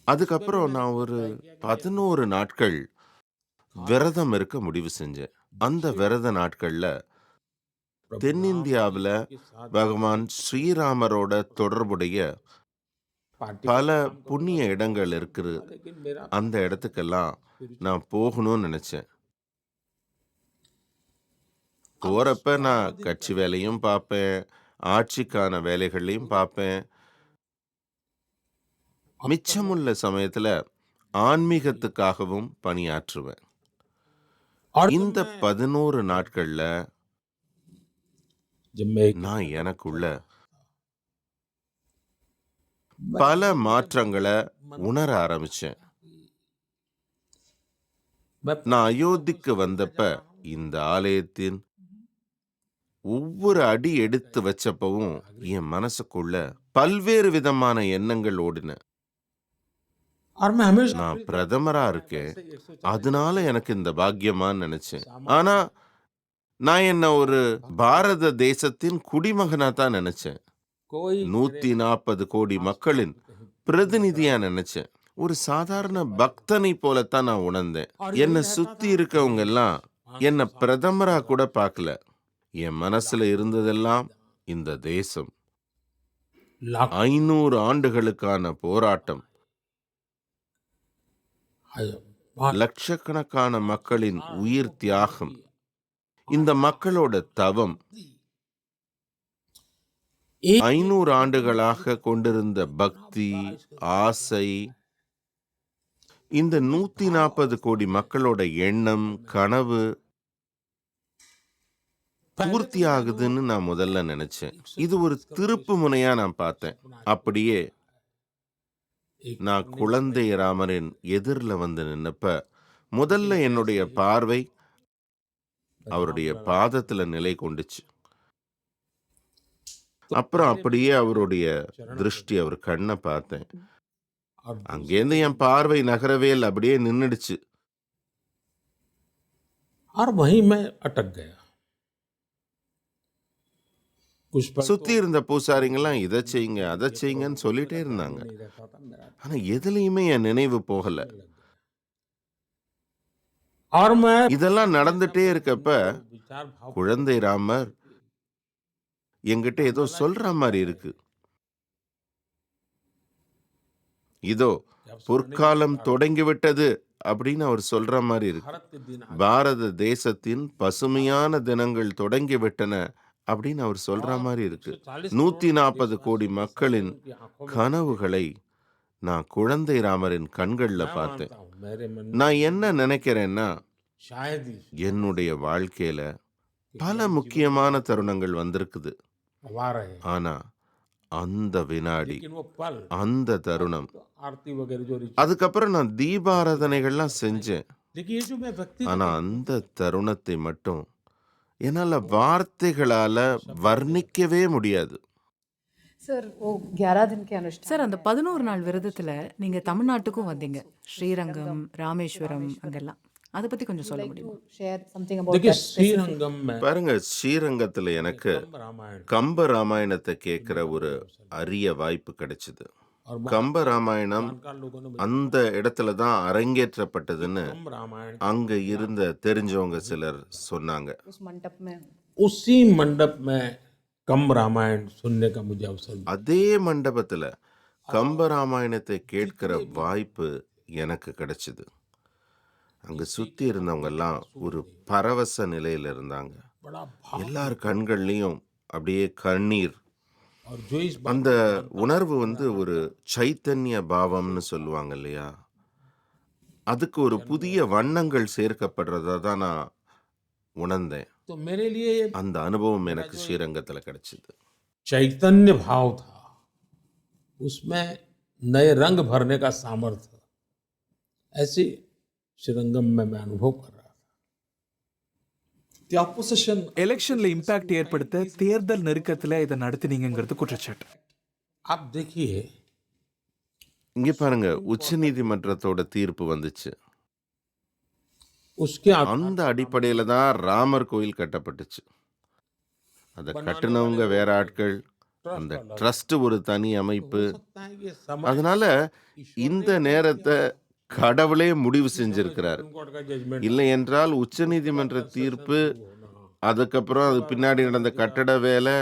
S3: அதுக்கப்புறம் நான் ஒரு 11 நாட்கள் விரதம் இருக்க முடிவு செஞ்சேன். அந்த விரத நாட்கள்ல
S1: प्रभु
S3: தென்னிந்தியாவுல
S1: राम के साथ
S3: பகவான் ஸ்ரீராமரோட தொடர்புடைய
S1: पार्टी
S3: பல
S1: का काम
S3: புண்ணிய
S1: करूंगा.
S3: இடங்கள் இருக்குது.
S1: लेकिन मेरा
S3: அந்த இடத்துக்கெல்லாம் நான் போகணும்னு நினைச்சேன். போறப்ப நான் கட்சி வேலையும் பார்ப்பேன், ஆட்சிக்கான வேலைகளையும் பார்ப்பேன். மிச்சமுள்ள சமயத்துல ஆன்மீகத்துக்காகவும் பணியாற்றுவேன்.
S1: और
S3: இந்த 11 நாட்கள்ல
S1: जब मैं
S3: நான் எனக்குள்ள பல மாற்றங்களை உணர ஆரம்பிச்சேன்.
S1: मैं
S3: நான் அயோத்திக்கு வந்தப்ப இந்த ஆலயத்தின் ஒவ்வொரு அடி எடுத்து வச்சப்பவும் என் மனசுக்குள்ள பல்வேறு விதமான எண்ணங்கள் ஓடின.
S1: और मैं हमेशा
S3: நான் பிரதமரா இருக்கேன், அதனால எனக்கு இந்த பாக்கியமான்னு நினைச்சேன். ஆனா நான் என்ன ஒரு பாரத தேசத்தின் குடிமகனா தான் நினைச்சேன்.
S1: कोई
S3: 140 கோடி மக்களின் பிரதிநிதியா நினைச்சேன். ஒரு சாதாரண பக்தனை போலத்தான் நான் உணர்ந்தேன். என்னை சுத்தி இருக்கவங்க எல்லாம் என்ன பிரதமரா கூட பார்க்கல. என் மனசுல இருந்ததெல்லாம் இந்த தேசம்,
S1: लाख
S3: 500 ஆண்டுகளுக்கான போராட்டம், லட்சக்கணக்கான மக்களின் உயிர் தியாகம், இந்த மக்களோட தவம் 500 ஆண்டுகளாக கொண்டிருந்த பக்தி, ஆசை, இந்த 140 கோடி மக்களோட எண்ணம், கனவு பூர்த்தி ஆகுதுன்னு நான் முதல்ல நினைச்சேன். இது ஒரு திருப்பு முனையா நான் பார்த்தேன். அப்படியே நான் குழந்தை ராமரின் எதிரில் வந்து நின்னப்ப முதல்ல என்னுடைய பார்வை அவருடைய பாதத்துல நிலை கொண்டுச்சு. அப்புறம் அப்படியே அவருடைய திருஷ்டி, அவர் கண்ணை பார்த்தேன். அங்கேருந்து என் பார்வை நகரவே இல்லை, அப்படியே நின்னுடுச்சு.
S1: और वहीं मैं अटक गया. कुछ पल
S3: சுத்தி இருந்த பூசாரிங்கெல்லாம் இதை செய்யுங்க அதை செய்யுங்கன்னு சொல்லிட்டே இருந்தாங்க.
S1: नहीं रहता था मेरा
S3: ஆனா எதுலையுமே என் நினைவு போகல.
S1: और मैं
S3: இதெல்லாம் நடந்துட்டே இருக்கப்ப
S1: विचार भाव
S3: குழந்தை ராமர் என்கிட்ட ஏதோ சொல்ற மாதிரி இருக்கு. இதோ பொற்காலம் தொடங்கிவிட்டது அப்படின்னு அவர் சொல்ற மாதிரி இருக்கு.
S1: भारत के दिन
S3: பாரத தேசத்தின் பசுமையான தினங்கள் தொடங்கிவிட்டன அப்படின்னு அவர் சொல்ற மாதிரி இருக்கு. 140 கோடி மக்களின்
S1: की आंखों में
S3: கனவுகளை நான் குழந்தை ராமரின் கண்கள்ல
S1: मैं
S3: பார்த்தேன்.
S1: मानता हूं, मेरे मन में
S3: நான் என்ன நினைக்கிறேன்னா,
S1: शायद ही
S3: என்னுடைய வாழ்க்கையில பல முக்கியமான தருணங்கள் வந்திருக்குது.
S1: अब आ रहे हैं,
S3: ஆனா அந்த வினாடி,
S1: लेकिन वो पल
S3: அந்த தருணம்,
S1: तो आरती वगैरह जो रिचुअल,
S3: அதுக்கப்புறம் நான் தீபாராதனைகள்லாம் செஞ்சேன்.
S1: देखिए ये जो मैं व्यक्ति
S3: ஆனா அந்த தருணத்தை மட்டும் என்னால வார்த்தைகளால வர்ணிக்கவே முடியாது.
S4: सर वो 11 दिन के अनुष्ठान
S5: சார் அந்த 11 நாள் விரதத்துல நீங்க தமிழ்நாட்டுக்கும் வந்தீங்க, ஸ்ரீரங்கம், ராமேஸ்வரம் அங்கெல்லாம். அதை பத்தி கொஞ்சம் சொல்ல முடியுமா?
S4: share something about
S1: देखिए
S4: that specific.
S1: श्रीरंगम में
S3: பாருங்க, ஸ்ரீரங்கத்துல எனக்கு
S1: रामायण
S3: கம்ப ராமாயணத்தை கேட்கிற ஒரு அரிய வாய்ப்பு கிடைச்சது.
S1: और
S3: கம்ப ராமாயணம்
S1: का लोगों ने
S3: அந்த இடத்துல தான் அரங்கேற்றப்பட்டதுன்னு
S1: रामायण
S3: அங்க இருந்த தெரிஞ்சவங்க சிலர் சொன்னாங்க.
S4: उस मंडप में
S1: उसी मंडप में कम रामायण सुनने का मुझे अवसर मिला.
S3: அதே மண்டபத்துல கம்ப ராமாயணத்தை கேட்கிற வாய்ப்பு எனக்கு கிடைச்சது. அங்க சுத்தி இருந்தவங்க எல்லாம் ஒரு பரவச நிலையில இருந்தாங்க.
S1: बड़ा भाव
S3: எல்லார் கண்கள்லயும் அப்படியே கண்ணீர்.
S1: और जो इस
S3: அந்த உணர்வு ஒரு சைத்தன்ய பாவம்னு சொல்லுவாங்க இல்லையா, அதுக்கு ஒரு புதிய வண்ணங்கள் சேர்க்கப்படுறதா தான் நான் உணர்ந்தேன்.
S1: तो मेरे लिए ये
S3: அந்த அனுபவம் எனக்கு ஸ்ரீரங்கத்துல கிடைச்சது.
S1: चैतन्य भाव था, उसमें नए रंग भरने का सामर्थ्य, ऐसे श्रीरंगम में मैं अनुभव कर रहा था.
S2: தி ஆப்போசிஷன் எலெக்ஷன்ல இம்பாக்ட் ஏற்படுத்த தேர்தல் நெருக்கத்துல இதை நடத்தினீங்கிறது குற்றச்சாட்டு.
S1: आप देखिए
S3: இங்க பாருங்க, உச்ச நீதிமன்றத்தோட தீர்ப்பு வந்துச்சு.
S1: उसके आधार
S3: அந்த அடிப்படையில தான் ராமர் கோயில் கட்டப்பட்டுச்சு. அதை கட்டுனவங்க வேற ஆட்கள், அந்த ட்ரஸ்ட் ஒரு தனி அமைப்பு.
S1: सकता है कि ये समय
S3: அதனால இந்த நேரத்தை கடவுளே முடிவு செஞ்சிருக்கிறார்.
S1: सुप्रीम कोर्ट का जजमेंट
S3: இல்லை என்றால் உச்ச நீதிமன்ற தீர்ப்பு, அதுக்கப்புறம் அது பின்னாடி நடந்த கட்டட வேலை,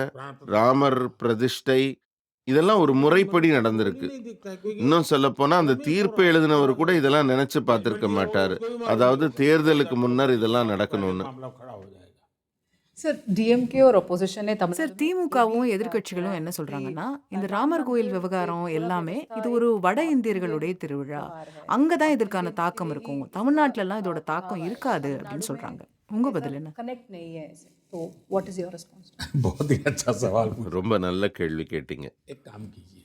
S3: ராமர் பிரதிஷ்டை, இதெல்லாம் ஒரு முறைப்படி நடந்திருக்கு.
S1: नहीं दिखता है क्योंकि
S3: இன்னும் சொல்ல போனா அந்த தீர்ப்பை எழுதினவர் கூட இதெல்லாம் நினைச்சு பார்த்திருக்க மாட்டாரு. அதாவது தேர்தலுக்கு முன்னர் இதெல்லாம் நடக்கணும்னு.
S1: मामला खड़ा हो जाएगा.
S4: सर डीएमके और ऑपोजिशन ने तमिल
S5: சார் திமுகவும் எதிர்க்கட்சிகளும் என்ன சொல்றாங்கன்னா, இந்த ராமர் கோயில் விவகாரம் எல்லாமே இது ஒரு வட இந்தியர்களுடைய திருவிழா, அங்கதான் இதற்கான தாக்கம் இருக்கும், தமிழ்நாட்டுல எல்லாம் இதோட தாக்கம் இருக்காது அப்படின்னு சொல்றாங்க. உங்க பதில் என்ன?
S4: कनेक्ट नहीं है ऐसे, तो व्हाट इज योर रिस्पांस?
S1: बहुत ही अच्छा सवाल पूछा.
S3: ரொம்ப நல்ல கேள்வி கேட்டீங்க.
S1: एक काम कीजिए,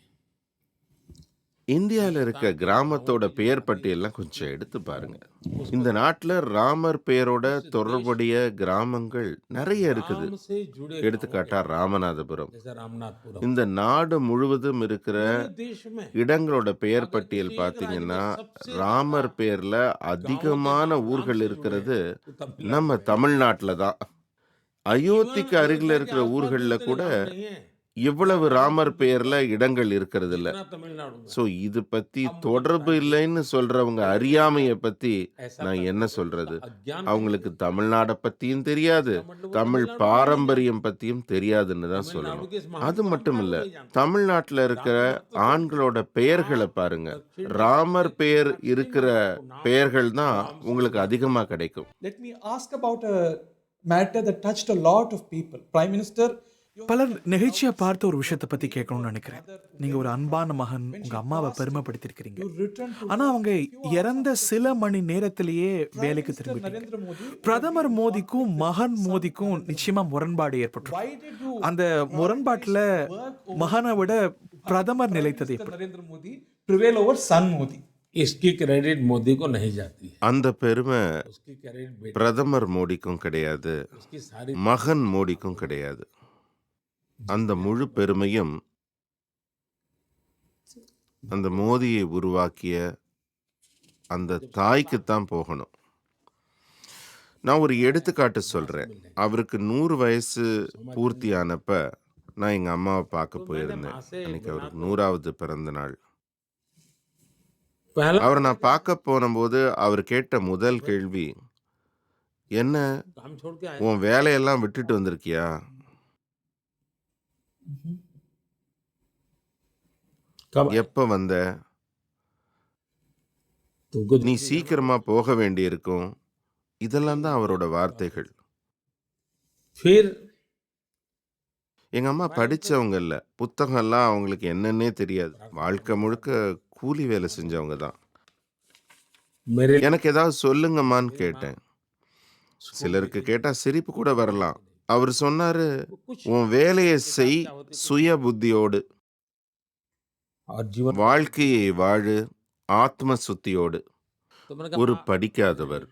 S3: இந்தியாவில் இருக்க கிராமத்தோட பெயர் பட்டியல்லாம் கொஞ்சம் எடுத்து பாருங்க. இந்த நாட்டில் ராமர் பெயரோட தொடர்புடைய கிராமங்கள் நிறைய இருக்குது.
S1: राम से जुड़े
S3: எடுத்துக்காட்டா ராமநாதபுரம்.
S1: जैसे रामनाथपुरम,
S3: இந்த நாடு முழுவதும் இருக்கிற
S1: देश में
S3: இடங்களோட பெயர் பட்டியல் பார்த்தீங்கன்னா ராமர் பெயர்ல அதிகமான ஊர்கள் இருக்கிறது நம்ம தமிழ்நாட்டில் தான். அயோத்திக்கு அருகில் இருக்கிற ஊர்களில் கூட
S1: नहीं है
S3: இவ்வளவு ராமர் பெயர்ல இடங்கள் இருக்கிறது இல்ல.
S1: इतना तमिलनाडु में.
S3: ஸோ இது பத்தி தொடர்பு இல்லைன்னு சொல்றவங்க அறியாமைய பத்தி நான் என்ன சொல்றது?
S1: अज्ञान
S3: அவங்களுக்கு தமிழ்நாடை பத்தியும் தெரியாது, தமிழ் பாரம்பரியம் பத்தியும் தெரியாதுன்னு தான் சொல்லணும். அது மட்டும் இல்ல, தமிழ்நாட்டுல இருக்கிற ஆண்களோட பெயர்களை பாருங்க, ராமர் பெயர் இருக்கிற பெயர்கள் தான் உங்களுக்கு அதிகமா கிடைக்கும்.
S2: Let me ask about a
S6: matter that touched a lot of people. Prime Minister,
S2: பலர் நெகிழ்ச்சியா பார்த்த ஒரு விஷயத்தை பத்தி கேட்கணும்னு நினைக்கிறேன். நீங்க ஒரு அன்பான மகன், உங்க அம்மாவை பெருமைப்படுத்திருக்கிறீங்க. ஆனா அவங்க இறந்த சில மணி நேரத்திலேயே வேலைக்கு திரும்பிட்டாங்க.
S6: Narendra Modi,
S2: பிரதமர் மோடிக்கும் மகன் மோடிக்கும் நிச்சயமா முரண்பாடு ஏற்பட்டு
S6: why did you
S2: அந்த முரண்பாட்டுல மகனை விட பிரதமர் நிலைத்தது எப்படி?
S6: Narendra Modi prevail over son Modi?
S1: इसकी क्रेडिट मोदी को नहीं जाती है,
S3: அந்த பெருமை
S1: उसकी क्रेडिट बेटे,
S3: பிரதமர் மோடிக்கும் கிடையாது,
S1: उसकी सारी
S3: மகன் மோடிக்கும் கிடையாது. அந்த முழு பெருமையும் அந்த மோதியை உருவாக்கிய அந்த தாய்க்குத்தான் போகணும். நான் ஒரு எடுத்துக்காட்டு சொல்றேன். அவருக்கு 100 வயசு பூர்த்தியானப்ப நான் எங்க அம்மாவை பார்க்க போயிருந்தேன். அன்னைக்கு அவருக்கு 100வது பிறந்த நாள்.
S1: पहला
S3: அவரை நான் பார்க்க போனபோது அவர் கேட்ட முதல் கேள்வி, என்ன
S1: काम छोड़ के आए,
S3: உன் வேலையெல்லாம் விட்டுட்டு வந்திருக்கியா?
S1: कब
S3: எப்ப வந்த?
S1: तुमको
S3: நீ சீக்கிரமா போக வேண்டியிருக்கும். இதெல்லாம் தான் அவரோட வார்த்தைகள்.
S1: फिर
S3: எங்க அம்மா படிச்சவங்க இல்ல. புத்தகம் எல்லாம் அவங்களுக்கு என்னன்னே தெரியாது. வாழ்க்கை முழுக்க கூலி வேலை செஞ்சவங்க தான்.
S1: मेरे
S3: எனக்கு ஏதாவது சொல்லுங்கம்மான்னு கேட்டேன். சிலருக்கு கேட்டா சிரிப்பு கூட வரலாம். அவர் சொன்னாரு, உன் வேலையை செய் சுய புத்தியோடு,
S1: और जीवन
S3: வாழ்க்கையை வாழு ஆத்ம சுத்தியோடு.
S1: तो मैंने कहा
S3: ஒரு படிக்காதவர்,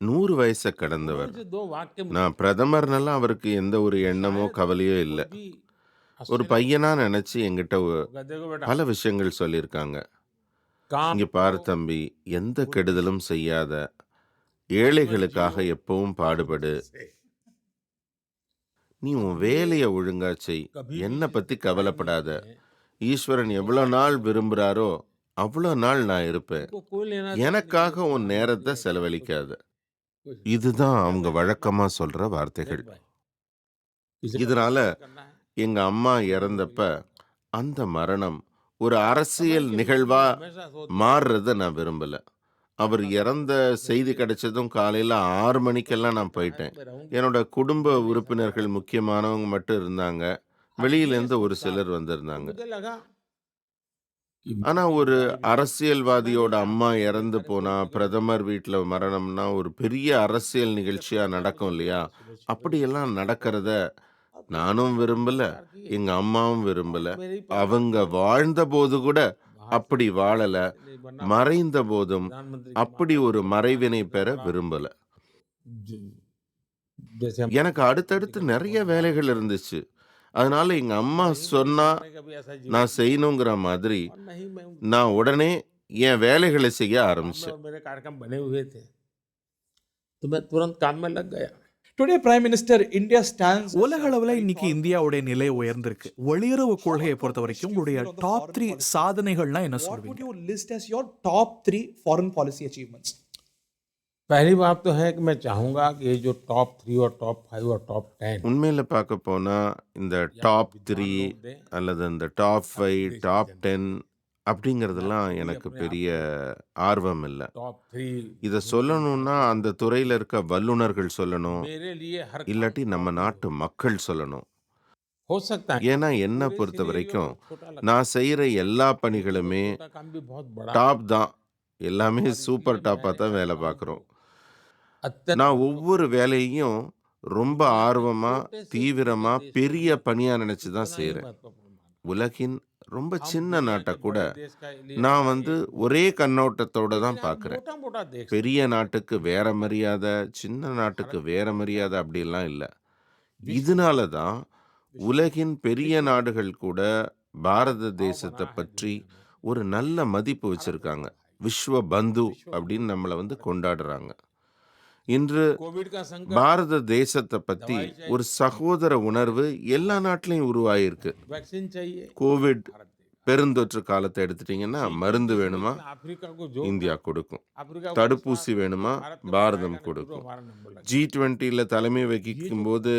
S3: 100 வயசை கடந்தவர்.
S1: से दो वाक्य
S3: நான் பிரதமர்னெல்லாம் அவருக்கு எந்த ஒரு எண்ணமோ கவலையோ இல்லை.
S1: भी
S3: ஒரு பையனா நினைச்சு என்கிட்ட
S1: गधे को बेटा
S3: பல விஷயங்கள் சொல்லியிருக்காங்க.
S1: काम
S3: இங்க பாரு தம்பி, எந்த கெடுதலும் செய்யாத, ஏழைகளுக்காக எப்பவும் பாடுபடு, நீ உன் வேலையை ஒழுங்கா செய், என்னை பத்தி கவலைப்படாத, ஈஸ்வரன் எவ்வளவு நாள் விரும்புறாரோ அவ்வளோ நாள் நான் இருப்பேன்,
S1: को कोई लेना
S3: எனக்காக உன் நேரத்தை செலவழிக்காத. இதுதான் அவங்க வழக்கமா சொல்ற வார்த்தைகள். இதனால
S1: करना है
S3: எங்க அம்மா இறந்தப்ப அந்த மரணம் ஒரு அரசியல் நிகழ்வா
S1: हमेशा सोच
S3: மாறுறத நான் விரும்பல. அவர் இறந்த செய்தி கிடைச்சதும் காலையில 6 மணிக்கெல்லாம் நான் போயிட்டேன்.
S1: में रहूंगी
S3: என்னோட குடும்ப உறுப்பினர்கள் முக்கியமானவங்க மட்டும் இருந்தாங்க. வெளியிலேருந்து ஒரு சிலர் வந்திருந்தாங்க.
S1: मुझे लगा कि
S3: ஆனா ஒரு அரசியல்வாதியோட அம்மா இறந்து போனா, பிரதமர் வீட்டுல மரணம்னா ஒரு பெரிய அரசியல் நிகழ்ச்சியா நடக்கும் இல்லையா? அப்படியெல்லாம் நடக்கிறத நானும் விரும்பல, எங்க அம்மாவும் விரும்பல.
S1: मेरी
S3: அவங்க வாழ்ந்த போது கூட அப்படி வாழல,
S1: नहीं बनना
S3: மறைந்த போதும்
S1: प्रधानमंत्री
S3: அப்படி ஒரு மறைவினை பெற விரும்பல.
S1: जैसे हम
S3: எனக்கு அடுத்தடுத்து நிறைய வேலைகள் இருந்துச்சு. அதனால எங்க அம்மா சொன்னா
S1: कभी ऐसा जीवन
S3: நான் செய்யணுங்கிற மாதிரி
S1: और नहीं मैं
S3: நான் உடனே என் வேலைகளை செய்ய
S1: काम में
S3: ஆரம்பிச்சேன்.
S1: और मेरे कार्यक्रम बने हुए थे तो मैं तुरंत काम में लग गया.
S6: Today, Prime Minister, India stands.
S2: உலக அளவுல இன்னைக்கு இந்தியாவுடைய நிலை உயர்ந்திருக்கு. வெளியுறவு கொள்கையை பொறுத்த வரைக்கும் உங்களுடைய டாப் 3 சாதனைகள்லாம் என்ன
S6: What would
S2: சொல்வீங்க?
S6: you list as your top 3 foreign policy achievements?
S1: पहली बात तो है कि मैं चाहूंगा कि ये जो टॉप 3 और टॉप 5 और टॉप 10
S3: உண்மையில பார்க்க போனா இந்த டாப் 3 அல்லது இந்த டாப் 5 டாப் 10 அப்படிங்கிறதெல்லாம் எனக்கு பெரிய ஆர்வம் இல்லை.
S1: टॉप 3
S3: இதை சொல்லணும்னா அந்த துறையில இருக்க வல்லுனர்கள் சொல்லணும்,
S1: मेरे लिए हर
S3: இல்லாட்டி நம்ம நாட்டு மக்கள் சொல்லணும்.
S1: हो सकता है
S3: ஏன்னா என்னை பொறுத்த வரைக்கும்
S1: छोटा लगता
S3: நான் செய்யற எல்லா பணிகளுமே
S1: है, छोटा काम भी बहुत बड़ा
S3: டாப் தான். எல்லாமே சூப்பர் டாப்பா தான் வேலை பார்க்குறோம்.
S1: अत्यंत
S3: நான் ஒவ்வொரு வேலையையும் ரொம்ப ஆர்வமா, தீவிரமா, பெரிய பணியா நினைச்சு தான் செய்யறேன்.
S1: महत्वपूर्ण माना।
S3: உலகின் ரொம்ப சின்ன நாட்டை கூட
S1: देश का लिए
S3: நான் ஒரே கண்ணோட்டத்தோட தான் பார்க்குறேன்.
S1: मोटा मोटा देश
S3: பெரிய நாட்டுக்கு வேற மரியாதை, சின்ன நாட்டுக்கு வேற மரியாதை அப்படிலாம் இல்லை. இதனால தான் உலகின் பெரிய நாடுகள் கூட பாரத தேசத்தை பற்றி ஒரு நல்ல மதிப்பு வச்சிருக்காங்க. விஸ்வ பந்து அப்படின்னு நம்மளை கொண்டாடுறாங்க. இன்று
S1: कोविड का संकट
S3: பாரத தேசத்தை பத்தி ஒரு சகோதர உணர்வு எல்லா நாட்டிலையும் உருவாயிருக்கு.
S1: वैक्सीन चाहिए
S3: கோவிட் பெருந்தொற்று காலத்தை எடுத்துட்டீங்கன்னா மருந்து வேணுமா,
S1: अफ्रीका को जो
S3: இந்தியா கொடுக்கும்.
S1: अफ्रीका को
S3: தடுப்பூசி வேணுமா, பாரதம் கொடுக்கும்.
S1: हमारा नंबर लगा
S3: G20ல தலைமை வகிக்கும் போது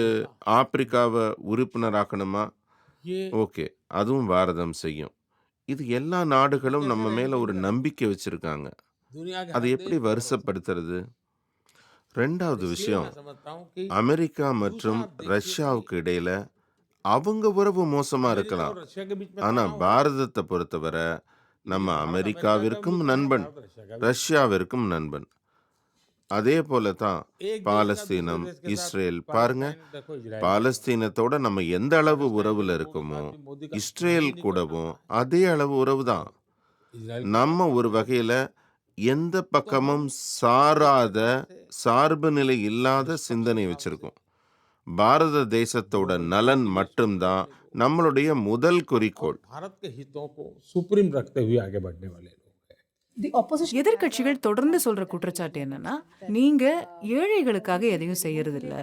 S3: ஆப்பிரிக்காவை உறுப்பினராக்கணுமா,
S1: ये
S3: ஓகே, அதுவும் பாரதம் செய்யும். இது எல்லா நாடுகளும் நம்ம மேல ஒரு நம்பிக்கை வச்சிருக்காங்க.
S1: दुनिया के
S3: அதை
S1: हर
S3: எப்படி
S1: देश को
S3: வருஷப்படுத்துறது? ரெண்டாவது விஷயம்,
S1: मैं समझता हूँ कि
S3: அமெரிக்கா மற்றும் ரஷ்யாவுக்கு இடையில அவங்க உறவு மோசமா இருக்கலாம்,
S1: रशिया के बीच में
S3: ஆனா
S1: तनाव है।
S3: பாரதத்தை பொறுத்தவரை நம்ம அமெரிக்காவிற்கும் நண்பன், ரஷ்யாவிற்கும் நண்பன். அதே போல தான்
S1: एक देश का
S3: பாலஸ்தீனம்,
S1: दूसरे देश के साथ
S3: இஸ்ரேல். பாருங்க,
S1: पाकिस्तान, देखो इजराइल,
S3: பாலஸ்தீனத்தோட நம்ம எந்த அளவு உறவுல இருக்கோமோ இஸ்ரேல் கூடவும் அதே அளவு உறவு தான்.
S1: इजराइल
S3: நம்ம ஒரு வகையில எந்த பக்கமும் சாராத, சார்பு நிலை இல்லாத சிந்தனை வச்சிருக்கோம். பாரத தேசத்தோட நலன் மட்டும்தான் நம்மளுடைய முதல் குறிக்கோள்.
S1: भारत के हितों को सुप्रीम रखते हुए आगे बढ़ने वाले लोग हैं।
S4: The opposition
S5: எதிர்க்கட்சிகள் தொடர்ந்து சொல்ற குற்றச்சாட்டு என்னன்னா, நீங்க ஏழைகளுக்காக எதையும் செய்யறது இல்ல.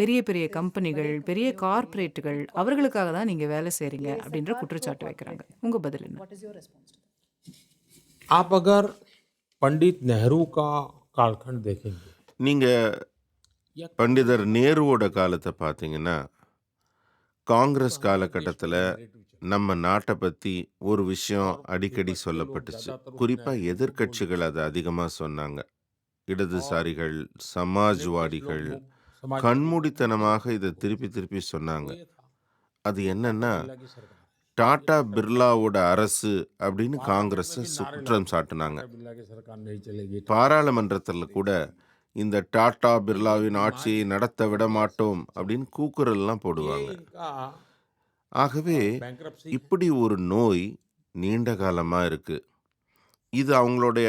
S5: பெரிய பெரிய கம்பெனிகள், பெரிய கார்ப்பரேட்டுகள் அவர்களுக்காக தான் நீங்க வேலை செய்றீங்க அப்படின்ற குற்றச்சாட்டு வைக்கிறாங்க. உங்க பதில் என்ன?
S4: what is your response to that?
S1: आप अगर पंडित नेहरू का कालखंड देखेंगे,
S3: நீங்க பண்டிதர் நேருவோட காலத்தை பார்த்தீங்கன்னா, காங்கிரஸ் காலகட்டத்தில் நம்ம நாட்டை பற்றி ஒரு விஷயம் அடிக்கடி சொல்லப்பட்டுச்சு. குறிப்பாக எதிர்க்கட்சிகள் அதை அதிகமாக சொன்னாங்க. இடதுசாரிகள், சமாஜ்வாடிகள் கண்மூடித்தனமாக இதை திருப்பி திருப்பி சொன்னாங்க. அது என்னன்னா, டாடா பிர்லாவோட அரசு அப்படின்னு காங்கிரஸ் குற்றம் சாட்டினாங்க.
S1: बिरला की सरकार नहीं चलेगी,
S3: பாராளுமன்றத்தில் கூட இந்த டாடா பிர்லாவின் ஆட்சியை நடத்த விட மாட்டோம் அப்படின்னு கூக்குரல்லாம் போடுவாங்க.
S1: इनका
S3: ஆகவே
S1: bankruptcy
S3: இப்படி ஒரு நோய் நீண்ட காலமா இருக்கு. இது அவங்களுடைய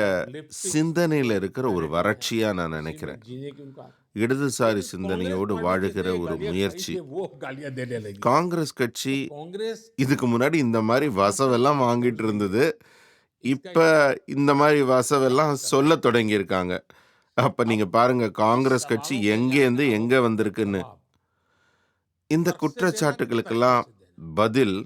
S3: சிந்தனையில இருக்கிற ஒரு வறட்சியா நான் நினைக்கிறேன்.
S1: जीने की उनका
S3: இடதுசாரி சிந்தனையோடு வாழுகிற ஒரு முயற்சி.
S1: वो गालियां देने लगी।
S3: காங்கிரஸ் கட்சி
S1: कांग्रेस
S3: இதுக்கு முன்னாடி இந்த மாதிரி வசவெல்லாம் வாங்கிட்டு இருந்தது. இப்ப இந்த மாதிரி வசவெல்லாம் சொல்ல தொடங்கியிருக்காங்க. அப்ப நீங்க பாருங்க, காங்கிரஸ் கட்சி எங்கேருந்து எங்க வந்திருக்குன்னு. இந்த குற்றச்சாட்டுகளுக்கெல்லாம் பதில்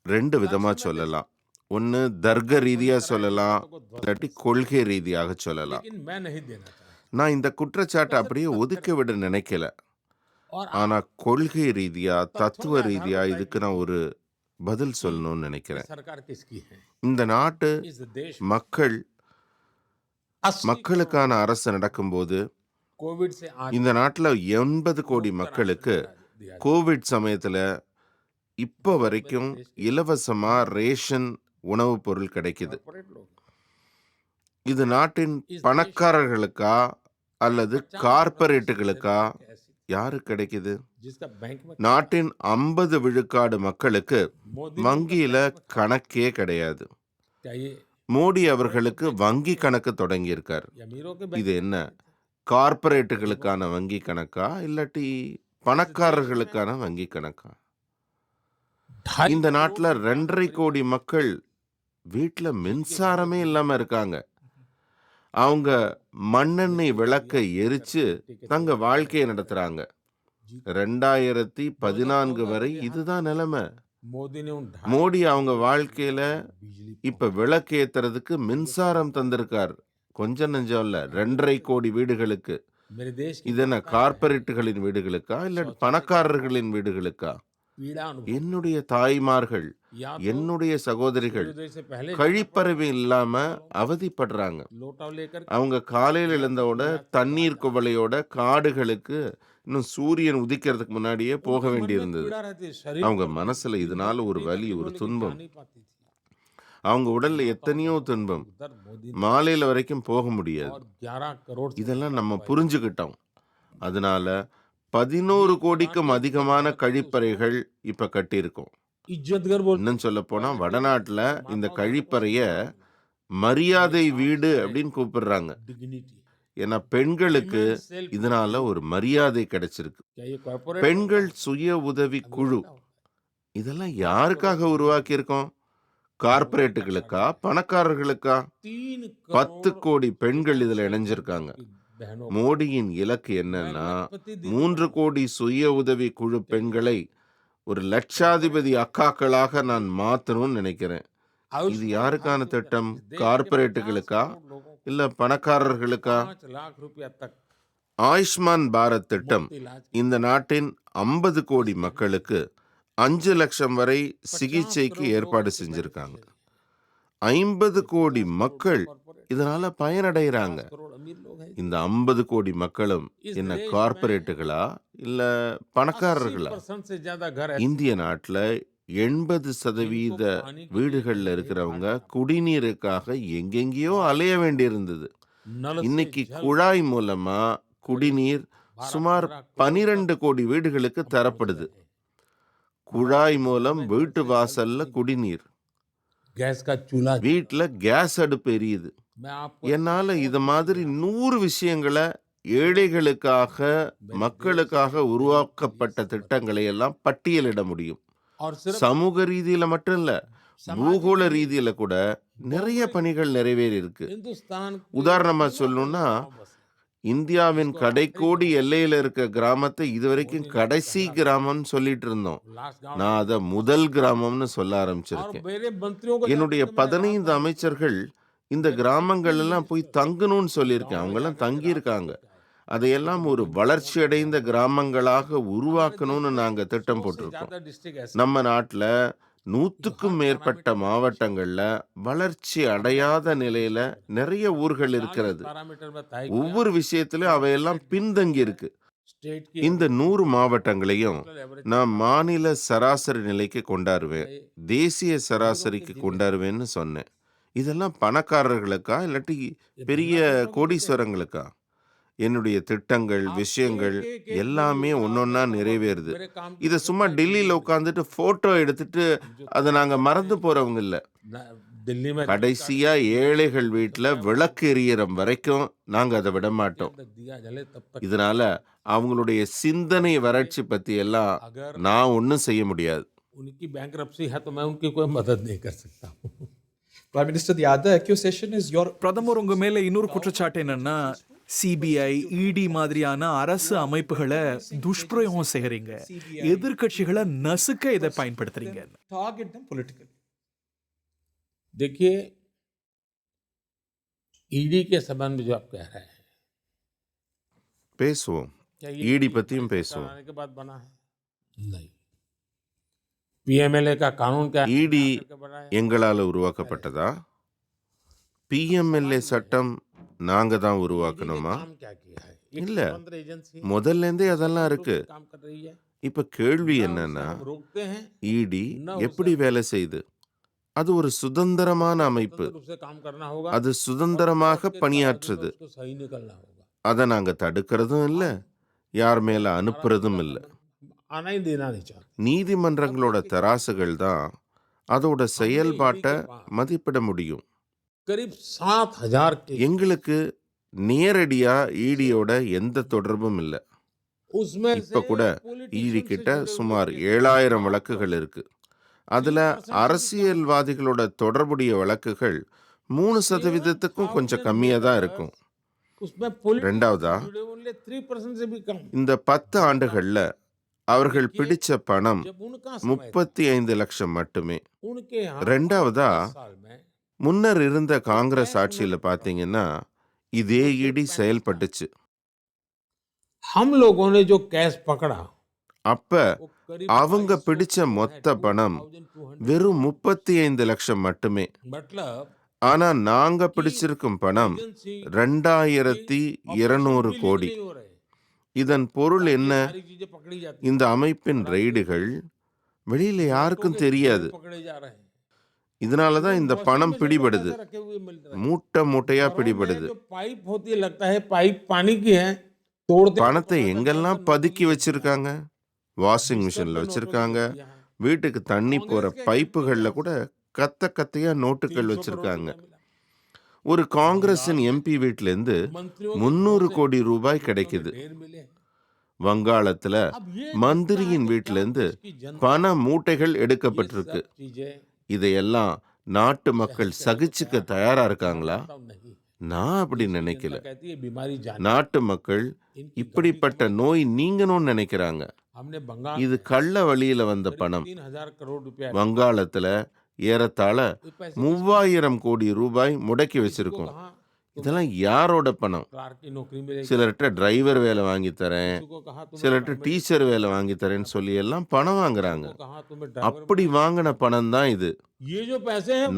S3: ரெண்டு விதமா சொல்லலாம். ஒன்று தர்க்க ரீதியா சொல்லலாம், இல்லாட்டி கொள்கை ரீதியாக சொல்லலாம்.
S1: लेकिन मैं नहीं देना चाहता।
S3: நான் இந்த குற்றச்சாட்டை அப்படியே ஒதுக்க விட நினைக்கல.
S1: और
S3: ஆனா கொள்கை ரீதியா, தத்துவ ரீதியா இதுக்கு நான் ஒரு பதில் சொல்லணும்னு நினைக்கிறேன்.
S1: सरकार किसकी है?
S3: இந்த நாட்டு
S1: इस देश
S3: மக்கள்
S1: 80
S3: மக்களுக்கான அரசு நடக்கும்போது
S1: कोविड से आज
S3: இந்த நாட்டில் 80 கோடி மக்களுக்கு
S1: दिया
S3: கோவிட் சமயத்துல இப்போ வரைக்கும் இலவசமா ரேஷன் உணவுப் பொருள் கிடைக்குது.
S1: कॉर्पोरेट लोग
S3: இது நாட்டின் பணக்காரர்களுக்கா அல்லது கார்ப்பரேட்டுகளுக்கா
S1: ऐसी
S3: யாருக்கு கிடைக்குது?
S1: जिसका बैंक में
S3: நாட்டின் 50 விழுக்காடு மக்களுக்கு
S1: मोदी
S3: வங்கியில கணக்கே கிடையாது.
S1: क्या ये
S3: மோடி அவர்களுக்கு வங்கி கணக்கு தொடங்கியிருக்கார்.
S1: अमीरों के
S3: இது என்ன, கார்ப்பரேட்டுகளுக்கான வங்கி கணக்கா இல்லாட்டி பணக்காரர்களுக்கான வங்கி கணக்கா? இந்த நாட்டில் 2.5 கோடி மக்கள் வீட்டில் மின்சாரமே இல்லாம இருக்காங்க. அவங்க மண்ணெண்ணெய் விளக்கை எரிச்சு தங்க வாழ்க்கையை நடத்துறாங்க. 2014 வரை இதுதான் நிலைமை.
S1: मोदी ने उन
S3: மோடி அவங்க வாழ்க்கையில
S1: बिजली
S3: இப்ப விளக்கு ஏத்துறதுக்கு மின்சாரம் தந்திருக்கார். கொஞ்சம் நெஞ்சம் இல்ல, 2.5 கோடி வீடுகளுக்கு.
S1: मेरे देश की
S3: இது என்ன கார்ப்பரேட்டுகளின் வீடுகளுக்கா இல்ல பணக்காரர்களின் வீடுகளுக்கா?
S1: पीड़ा अनुभव
S3: என்னுடைய தாய்மார்கள்,
S1: या
S3: என்னுடைய சகோதரிகள்
S1: सूर्योदय से पहले
S3: கழிப்பறவை இல்லாம அவதிப்படுறாங்க.
S1: लोटा लेकर
S3: அவங்க காலையில் எழுந்தோட தண்ணீர் குவளையோட காடுகளுக்கு இன்னும் சூரியன் உதிக்கிறதுக்கு முன்னாடியே போக வேண்டியிருந்தது.
S1: पीड़ा रहती है, शरीर
S3: அவங்க
S1: को
S3: மனசுல இதனால ஒரு வலி, ஒரு
S1: लेकिन
S3: துன்பம்.
S1: जा नहीं पाती थी।
S3: அவங்க உடல்ல எத்தனையோ துன்பம்.
S1: उधर मोदी
S3: மாலையில வரைக்கும் போக முடியாது.
S1: और 11 करोड़ से
S3: இதெல்லாம் நம்ம புரிஞ்சுக்கிட்டோம். அதனால 11 கோடிக்கும் அதிகமான கழிப்பறைகள் இப்ப கட்டியிருக்கோம்.
S1: इज्जतगर बोल
S3: இன்னும் சொல்ல போனா வடநாட்டுல இந்த கழிப்பறைய மரியாதை வீடு அப்படின்னு கூப்பிடுறாங்க.
S1: डिग्निटी
S3: ஏன்னா பெண்களுக்கு இதனால ஒரு மரியாதை கிடைச்சிருக்கு.
S1: क्या ये कॉर्पोरेट
S3: பெண்கள் சுய உதவி குழு இதெல்லாம் யாருக்காக உருவாக்கி இருக்கோம்? கார்ப்பரேட்டுகளுக்கா, பணக்காரர்களுக்கா?
S1: 3
S3: 10 கோடி பெண்கள் இதுல இணைஞ்சிருக்காங்க.
S1: बहनों
S3: மோடியின் இலக்கு என்னன்னா 3 கோடி சுய உதவி குழு பெண்களை ஒரு லட்சாதிபதி அக்காக்களாக நான் மாத்தணும்னு நினைக்கிறேன். இது யாருக்கான திட்டம்? கார்ப்பரேட்டுகளுக்கா இல்ல பணக்காரர்களுக்கா?
S1: 5 लाख रुपया तक
S3: ஆயுஷ்மான் பாரத் திட்டம்
S1: इलाज
S3: இந்த நாட்டின் 50 கோடி மக்களுக்கு 5 லட்சம் வரை சிகிச்சைக்கு ஏற்பாடு செஞ்சிருக்காங்க. 50 கோடி மக்கள்
S1: कॉर्पोरेट
S3: இதனால பயனடைகிறாங்க.
S1: करोड़ अमीर लोग हैं।
S3: இந்த 50 கோடி மக்களும் என்ன கார்ப்பரேட்டுகளா இல்ல பணக்காரர்களா?
S1: 80% से ज्यादा घर
S3: இந்திய நாட்டுல 80% வீடுகள்ல இருக்கிறவங்க குடிநீருக்காக எங்கெங்கேயோ அலைய வேண்டியிருந்தது.
S1: नल से
S3: இன்னைக்கு
S1: जल
S3: குழாய் மூலமா குடிநீர் சுமார் 12 கோடி வீடுகளுக்கு தரப்படுது. குழாய் மூலம் வீட்டு வாசல்ல குடிநீர்,
S1: गैस का चूल्हा।
S3: வீட்ல கேஸ் அடுப்பு எரியுது.
S1: मैं आपको
S3: என்னால இது மாதிரி 100 விஷயங்களை ஏழைகளுக்காக மக்களுக்காக உருவாக்கப்பட்ட திட்டங்களை எல்லாம் பட்டியலிட முடியும்.
S1: और सिर्फ
S3: சமூக ரீதியில மட்டும் இல்ல, பூகோள ரீதியில கூட நிறைய பணிகள் நிறைவேறி இருக்கு.
S1: हिंदुस्तान के
S3: உதாரணமா சொல்லணும்னா,
S1: गांव बसे।
S3: இந்தியாவின் கடைக்கோடி எல்லையில இருக்க கிராமத்தை இதுவரைக்கும் கடைசி கிராமம்னு சொல்லிட்டு இருந்தோம்.
S1: लास्ट गांव
S3: நான் அதை முதல் கிராமம்னு சொல்ல
S1: और
S3: ஆரம்பிச்சிருக்கேன்.
S1: मेरे मंत्रियों को
S3: என்னுடைய 15 அமைச்சர்கள் இந்த கிராமங்கள் எல்லாம் போய் தங்கணும்னு சொல்லியிருக்கேன். அவங்க எல்லாம் தங்கி இருக்காங்க. அதையெல்லாம் ஒரு வளர்ச்சி அடைந்த கிராமங்களாக உருவாக்கணும்னு நாங்க திட்டம் போட்டிருக்கோம்.
S1: ज्यादा डिस्ट्रिक्ट ऐसे
S3: நம்ம நாட்டுல 100க்கும் மேற்பட்ட மாவட்டங்கள்ல வளர்ச்சி அடையாத நிலையில நிறைய ஊர்கள் இருக்கிறது.
S1: पैरामीटर में तय
S3: ஒவ்வொரு விஷயத்திலும் அவையெல்லாம் பின்தங்கி இருக்கு.
S1: स्टेट की
S3: இந்த 100 மாவட்டங்களையும் நான் மாநில சராசரி நிலைக்கு கொண்டாருவேன், தேசிய சராசரிக்கு கொண்டாருவேன்னு சொன்னேன். இதெல்லாம் பணக்காரர்களுக்கா இல்லாட்டி பெரிய கோடீஸ்வரங்களுக்கா? என்னுடைய திட்டங்கள் விஷயங்கள் எல்லாமே ஒன்னொன்னா நிறைவேறுது.
S1: मेरे काम की
S3: இதை சும்மா டெல்லியில உட்காந்துட்டு போட்டோ எடுத்துட்டு அதை நாங்க மறந்து போறவங்க இல்ல.
S1: दिल्ली में
S3: கடைசியா ஏழைகள் வீட்டுல விளக்கு எரியற வரைக்கும் நாங்க அதை விட மாட்டோம்.
S1: दिया जले तब तक
S3: இதனால அவங்களுடைய சிந்தனை வறட்சி பத்தி எல்லாம்
S1: अगर
S3: நான் ஒன்றும் செய்ய முடியாது.
S1: उनकी बैंकरप्सी है तो मैं उनकी कोई मदद नहीं कर सकता हूँ।
S6: Prime Minister, the other accusation is your
S2: பிரதமர் உங்க மேல இன்னொரு குற்றச்சாட்டு என்னன்னா, சிபிஐ, இடி மாதிரியான அரசு அமைப்புகளை துஷ்பிரயோகம் செய்யறீங்க, எதிர்க்கட்சிகளை நசுக்க இதை பயன்படுத்துறீங்க.
S6: target them politically.
S1: देखिए, ईडी के संबंध में जो आप कह रहे हैं,
S3: பேசுவோம்,
S1: क्या
S3: ईडी பத்தியும் பேசுவோம்.
S1: बनाने के बाद बना है? नहीं। पीएमएलए का कानून क्या
S3: ईडी
S1: करके बनाया?
S3: எங்களால உருவாக்கப்பட்டதா? பிஎம்எல்ஏ சட்டம் நாங்க தான் உருவாக்கணுமா?
S1: काम क्या किया है? एक
S3: இல்ல,
S1: स्वतंत्र एजेंसी है,
S3: முதல்ல இருந்தே அதெல்லாம் இருக்கு.
S1: काम कर रही है।
S3: இப்ப கேள்வி
S1: ना उसे
S3: என்னன்னா,
S1: हम रोकते हैं,
S3: ஈடி எப்படி வேலை செய்யுது? அது ஒரு சுதந்திரமான அமைப்பு.
S1: स्वतंत्र रूप से काम करना होगा।
S3: அது சுதந்திரமாக பணியாற்றுது.
S1: उसको सही निकलना होगा।
S3: அதை நாங்க தடுக்கிறதும் இல்ல, யார் மேல அனுப்புறதும் இல்ல.
S1: आना ही देना नहीं चाहते।
S3: நீதிமன்றங்களோட தராசுகள் தான் அதோட செயல்பாட்டை மதிப்பிட முடியும்.
S1: करीब 7,000 के
S3: எங்களுக்கு நேரடியா ஈடியோட எந்த தொடர்பும் இல்ல.
S1: उसमें
S3: இப்ப கூட ஈடி கிட்ட சுமார் 7,000 வழக்குகள் இருக்கு. அதுல அரசியல்வாதிகளோட தொடர்புடைய வழக்குகள் 3%க்கும் கொஞ்சம் கம்மியா தான் இருக்கும்.
S1: उसमें पुलिस
S3: ரெண்டாவதா,
S1: जुड़े हुए 3% से भी कम।
S3: இந்த 10 ஆண்டுகள்ல அவர்கள் பிடிச்ச பணம்
S1: जब उनका समय था,
S3: 35 லட்சம் மட்டுமே.
S1: उनके यहाँ
S3: ரெண்டாவதா,
S1: 10 साल में
S3: முன்னர் இருந்த காங்கிரஸ் ஆட்சியில பாத்தீங்கன்னா இதே ஈடி செயல்பட்டுச்சு.
S1: हम लोगों ने जो कैश पकड़ा
S3: அப்ப
S1: वो करीब
S3: அவங்க
S1: 2200
S3: பிடிச்ச மொத்த பணம்
S1: 2200
S3: வெறும் 35 லட்சம் மட்டுமே.
S1: मतलब
S3: ஆனா நாங்க பிடிச்சிருக்கும் பணம்
S1: एजेंसी
S3: 2200 கோடி.
S1: नहीं हो रहे।
S3: இதன் பொருள் என்ன?
S1: सारी चीजें पकड़ी जाती
S3: இந்த அமைப்பின் ரெய்டுகள் வெளியில யாருக்கும் தெரியாது.
S1: पकड़े जा रहे हैं।
S3: இதனாலதான் இந்த பணம் பிடிபடுது,
S1: पैसे रखे हुए मिल रहे हैं।
S3: மூட்டை மூட்டையா
S1: घरों में
S3: பிடிபடுது.
S1: जो पाइप होती है, लगता है पाइप पानी की है, तोड़ते
S3: பணத்தை எங்கெல்லாம் பதுக்கி வச்சிருக்காங்க? வாஷிங் மிஷின்ல வச்சிருக்காங்க, வீட்டுக்கு தண்ணி போற பைப்புகள்ல கூட கத்த கத்தையா நோட்டுகள் வச்சிருக்காங்க. ஒரு காங்கிரஸின் எம்பி வீட்ல இருந்து 300 கோடி ரூபாய் கிடைக்குது. வங்காளத்துல மந்திரியின் வீட்ல இருந்து பண மூட்டைகள் எடுக்கப்பட்டிருக்கு. இதையெல்லாம் நாட்டு மக்கள் சகிச்சுக்க தயாரா இருக்காங்களா? நான் அப்படி நினைக்கல. நாட்டு மக்கள் இப்படிப்பட்ட நோய் நீங்கணும்னு நினைக்கிறாங்க. இது கள்ள வழியில வந்த பணம். வங்காளத்துல ஏறத்தாழ 3000 கோடி ரூபாய் முடக்கி வச்சிருக்கோம். இதெல்லாம் யாரோட பணம்? சிலர்கிட்ட டிரைவர் வேலை வாங்கி தரேன், சிலர்கிட்ட டீச்சர் வேலை வாங்கி தரேன்னு சொல்லி எல்லாம் பணம் வாங்குறாங்க. அப்படி வாங்கின பணம் தான் இது.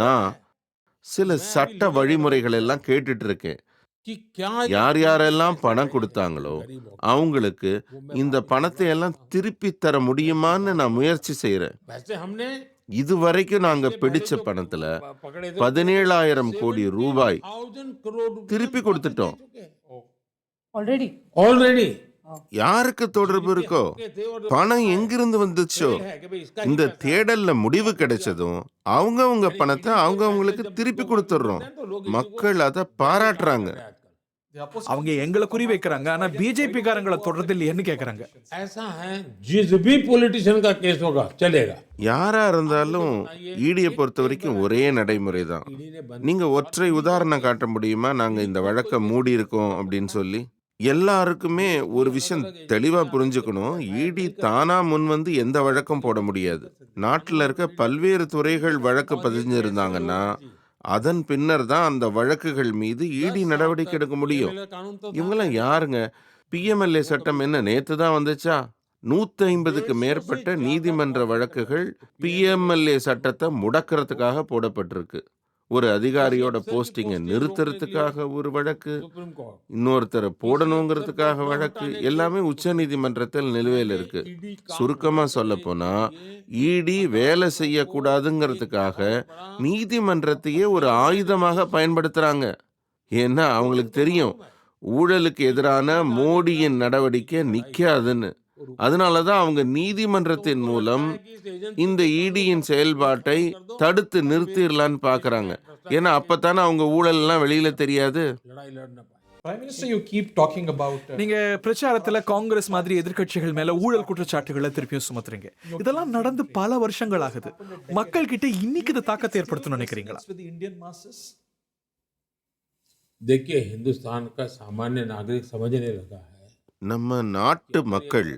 S3: நான் சில சட்ட வழிமுறைகள் எல்லாம் கேட்டுட்டு இருக்கேன்.
S1: कि क्या
S3: யார் யாரெல்லாம் பணம் கொடுத்தாங்களோ அவங்களுக்கு இந்த பணத்தை எல்லாம் திருப்பி தர முடியுமான்னு நான் முயற்சி செய்யறேன்.
S1: वैसे हमने
S3: இதுவரைக்கும் நாங்க பிடிச்ச பணத்துல
S1: पकड़े
S3: 17,000 கோடி ரூபாய்
S1: 1,000 करोड़ रुपए
S3: திருப்பி கொடுத்துட்டோம்.
S4: Already.
S1: ऑलरेडी
S3: யாருக்கு தொடர்பு இருக்கோ, பணம் எங்கிருந்து வந்துச்சோ, இந்த தேடல்ல முடிவு கிடைச்சதும் அவங்கவங்க பணத்தை அவங்கவங்களுக்கு திருப்பி கொடுத்துடுறோம். மக்கள் அதை பாராட்டுறாங்க.
S2: அவங்க எங்களை குறி வைக்கிறாங்க, ஆனா பிஜேபி காரங்களை தொடர்றது இல்லையேன்னு கேக்குறாங்க.
S1: ऐसा है जिस भी पॉलिटिशियन का केस होगा चलेगा.
S3: யாரா இருந்தாலும் ஈடியை பொறுத்த வரைக்கும் ஒரே நடைமுறை தான். நீங்க ஒற்றை உதாரணம் காட்ட முடியுமா நாங்க இந்த வழக்கை மூடி இருக்கோம் அப்படின்னு சொல்லி? எல்லாருக்குமே ஒரு விஷயம் தெளிவா புரிஞ்சுக்கணும். ஈடி தானா முன் வந்து எந்த வழக்கம் போட முடியாது. நாட்டுல இருக்க பல்வேறு துறைகள் வழக்கு பதிஞ்சிருந்தாங்கன்னா அதன் பின்னர் தான் அந்த வழக்குகள் மீது ஈடி நடவடிக்கை எடுக்க முடியும். இவங்கெல்லாம் யாருங்க? பிஎம்எல்ஏ சட்டம் என்ன நேத்து தான் வந்துச்சா? 150க்கு மேற்பட்ட நீதிமன்ற வழக்குகள் பிஎம்எல்ஏ சட்டத்தை முடக்கிறதுக்காக போடப்பட்டிருக்கு. ஒரு அதிகாரியோட போஸ்டிங்கை நிறுத்துறதுக்காக ஒரு வழக்கு,
S1: सुप्रीम कोर्ट
S3: இன்னொருத்தரை போடணுங்கிறதுக்காக வழக்கு, எல்லாமே உச்ச நீதிமன்றத்தில் நிலுவையில் இருக்கு. சுருக்கமா சொல்ல போனா ஈடி வேலை செய்யக்கூடாதுங்கிறதுக்காக நீதிமன்றத்தையே ஒரு ஆயுதமாக பயன்படுத்துறாங்க. ஏன்னா அவங்களுக்கு தெரியும் ஊழலுக்கு எதிரான மோடியின் நடவடிக்கை நிக்காதுன்னு. அதனாலதான் அவங்க நீதிமன்றத்தின் மூலம் இந்த ஈடியின் செயல்பாட்டை தடுத்து நிறுத்திடலான்னு பாக்குறாங்க. ஏன்னா அப்பத்தானே அவங்க ஊழல் எல்லாம் வெளியில தெரியாது.
S1: लड़ाई लड़ना पाए.
S6: Prime Minister, you keep talking about
S2: நீங்க பிரச்சாரத்துல காங்கிரஸ் மாதிரி எதிர்க்கட்சிகள் மேல ஊழல் குற்றச்சாட்டுகளை திருப்பியும் சுமத்துறீங்க. இதெல்லாம் நடந்து பல வருஷங்கள் ஆகுது. மக்கள் கிட்ட இன்னைக்கு இது தாக்கத்தை ஏற்படுத்தணும்னு நினைக்கிறீங்களா?
S6: with the Indian masses.
S1: देखिए हिंदुस्तान का सामान्य नागरिक समझने लगा है
S3: நம்ம நாட்டு மக்கள்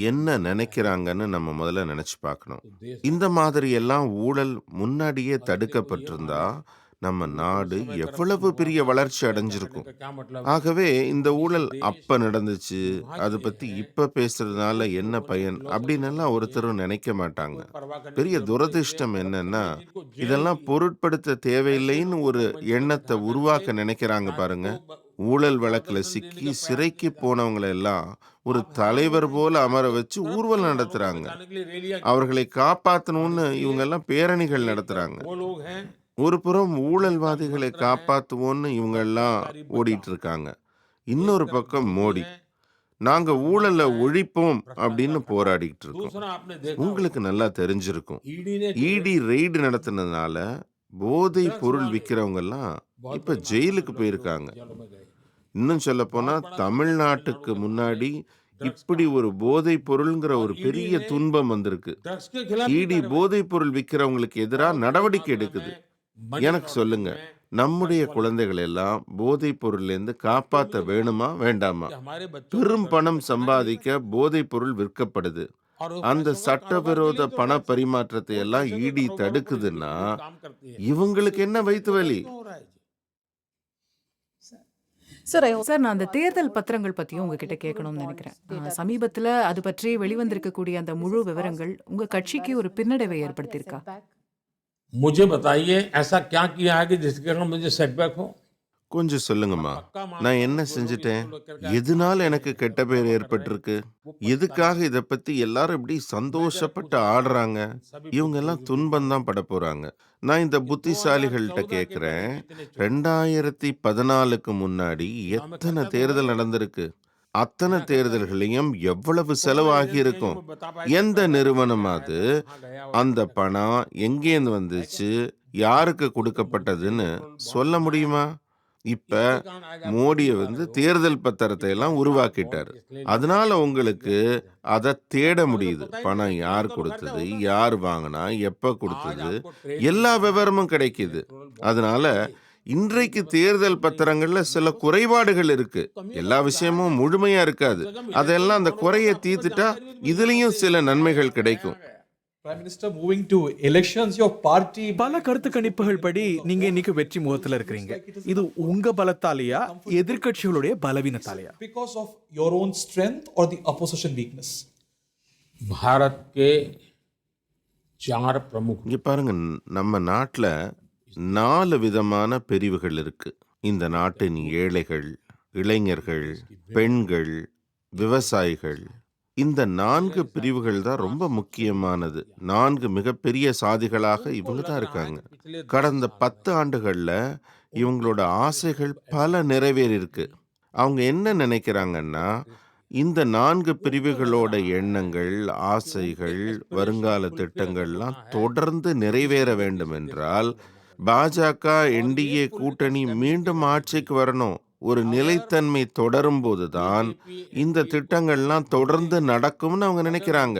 S3: என்ன நினைக்கிறாங்கன்னு நம்ம முதல்ல நினைச்சு பார்க்கணும். இந்த மாதிரி எல்லாம் ஊழல் முன்னாடியே தடுக்கப்பட்டிருந்தா நம்ம நாடு எவ்வளவு பெரிய வளர்ச்சி அடைஞ்சிருக்கும்.
S1: क्या मतलब
S3: ஆகவே இந்த ஊழல் அப்ப நடந்துச்சு, அதை பத்தி இப்ப பேசுறதுனால என்ன பயன் அப்படின்னு எல்லாம் ஒருத்தரும் நினைக்க மாட்டாங்க. பெரிய துரதிர்ஷ்டம் என்னன்னா இதெல்லாம் பொருட்படுத்த தேவையில்லைன்னு ஒரு எண்ணத்தை உருவாக்க நினைக்கிறாங்க பாருங்க. ஊழல் வழக்குல சிக்கி சிறைக்கு போனவங்களை எல்லாம் ஒரு தலைவர் போல அமர வச்சு ஊர்வலம் நடத்துறாங்க. அவர்களை காப்பாத்தணும்னு இவங்க எல்லாம் பேரணிகள் நடத்துறாங்க.
S1: वो लोग हैं
S3: ஒரு புறம் ஊழல்வாதிகளை காப்பாத்துவோன்னு இவங்க எல்லாம் ஓடிட்டு இருக்காங்க. இன்னொரு பக்கம் மோடி நாங்க ஊழலை ஒழிப்போம் அப்படின்னு போராடிட்டு இருக்கோம்.
S1: दूसरा आपने देखा
S3: உங்களுக்கு நல்லா தெரிஞ்சிருக்கும்,
S1: ईडी ने
S3: ஈடி ரெய்டு நடத்தினதுனால போதை பொருள் விக்கிறவங்க எல்லாம் இப்ப ஜெயிலுக்கு போயிருக்காங்க.
S1: जेलों में गए.
S3: இன்னும் சொல்ல போனா தமிழ்நாட்டுக்கு முன்னாடி இப்படி ஒரு போதை பொருள்ங்கிற ஒரு பெரிய துன்பம் வந்திருக்கு.
S1: ड्रग्स के खिलाफ
S3: ईडी போதை பொருள் விக்கிறவங்களுக்கு எதிராக நடவடிக்கை எடுக்குது. எனக்கு சொல்லுங்க, நம்முடைய குழந்தைகள் எல்லாம் போதை பொருள்லேருந்து காப்பாற்ற வேணுமா வேண்டாமா?
S1: हमारे बच्चों
S3: பெரும் பணம் சம்பாதிக்க போதை பொருள் விற்கப்படுது. அந்த சட்டவிரோத பண பரிமாற்றத்தை எல்லாம் ஈடி தடுக்குதுன்னா
S1: काम करती है
S3: இவங்களுக்கு என்ன வயிற்று வலி?
S1: हो रहा है जी.
S4: Sir, I
S5: சார், நான் அந்த தேர்தல் பத்திரங்கள் பத்தியும் உங்ககிட்ட கேட்கணும்னு நினைக்கிறேன். சமீபத்துல அது பற்றி வெளிவந்திருக்கக்கூடிய அந்த முழு விவரங்கள் உங்க கட்சிக்கு ஒரு பின்னடைவை ஏற்படுத்தியிருக்கா?
S1: मुझे बताइए ऐसा क्या किया है कि जिसके कारण मुझे सेटबैक हो.
S3: கொஞ்சம் சொல்லுங்கம்மா, நான் என்ன செஞ்சுட்டேன்? எதனால எனக்கு கெட்ட பேர் ஏற்பட்டிருக்கு? எதுக்காக இதை பத்தி எல்லாரும் இப்படி சந்தோஷப்பட்டு ஆடுறாங்க? இவங்க எல்லாம் துன்பம் தான் பட போறாங்க. நான் இந்த புத்திசாலிகள்கிட்ட கேட்கிறேன், 2014க்கு முன்னாடி எத்தனை தேர்தல் நடந்திருக்கு? அத்தனை தேர்தல்களையும் எவ்வளவு செலவாகி இருக்கும்? எந்த நிறுவனமாவது அந்த பணம் எங்கேருந்து வந்துச்சு, யாருக்கு கொடுக்கப்பட்டதுன்னு சொல்ல முடியுமா? இப்ப மோடியை தேர்தல் பத்திரத்தை எல்லாம் உருவாக்கிட்டாரு. அதனால உங்களுக்கு அதை தேட முடியுது. பணம் யார் கொடுத்தது, யார் வாங்கினா, எப்ப கொடுத்தது, எல்லா விவரமும் கிடைக்குது. அதனால இன்றைக்கு தேர்தல் பத்திரங்கள்ல சில குறைபாடுகள் இருக்கு. எல்லா விஷயமும் முழுமையா இருக்காது. அதெல்லாம் அந்த குறையை தீர்த்துட்டா இதுலயும் சில நன்மைகள் கிடைக்கும்.
S6: Prime Minister, moving to elections, your party
S2: பல கருத்து கணிப்புகள் படி நீங்க இன்னைக்கு வெற்றி முகத்துல இருக்கிறீங்க. இது உங்க பலத்தாலையா, எதிர்க்கட்சிகளுடைய பலவீனத்தாலையா?
S6: because of your own strength or the opposition weakness?
S1: Bharat के 4 प्रमुख
S3: இங்க பாருங்க, நம்ம நாட்டுல 4 விதமான பிரிவுகள் இருக்கு. இந்த நாட்டின் ஏழைகள், இளைஞர்கள், பெண்கள், விவசாயிகள். இந்த 4 பிரிவுகள் தான் ரொம்ப முக்கியமானது. 4 மிகப்பெரிய சாதிகளாக இவங்க தான் இருக்காங்க. கடந்த 10 ஆண்டுகள்ல இவங்களோட ஆசைகள் பல நிறைவேறியிருக்கு. அவங்க என்ன நினைக்கிறாங்கன்னா, இந்த 4 பிரிவுகளோட எண்ணங்கள், ஆசைகள், வருங்கால திட்டங்கள்லாம் தொடர்ந்து நிறைவேற வேண்டும் என்றால், பாஜக, என்டிஏ கூட்டணி மீண்டும் ஆட்சிக்கு வரணும். ஒரு நிலைத்தன்மை தொடரும் போதுதான் இந்த திட்டங்கள்லாம் தொடர்ந்து நடக்கும்னு அவங்க நினைக்கிறாங்க.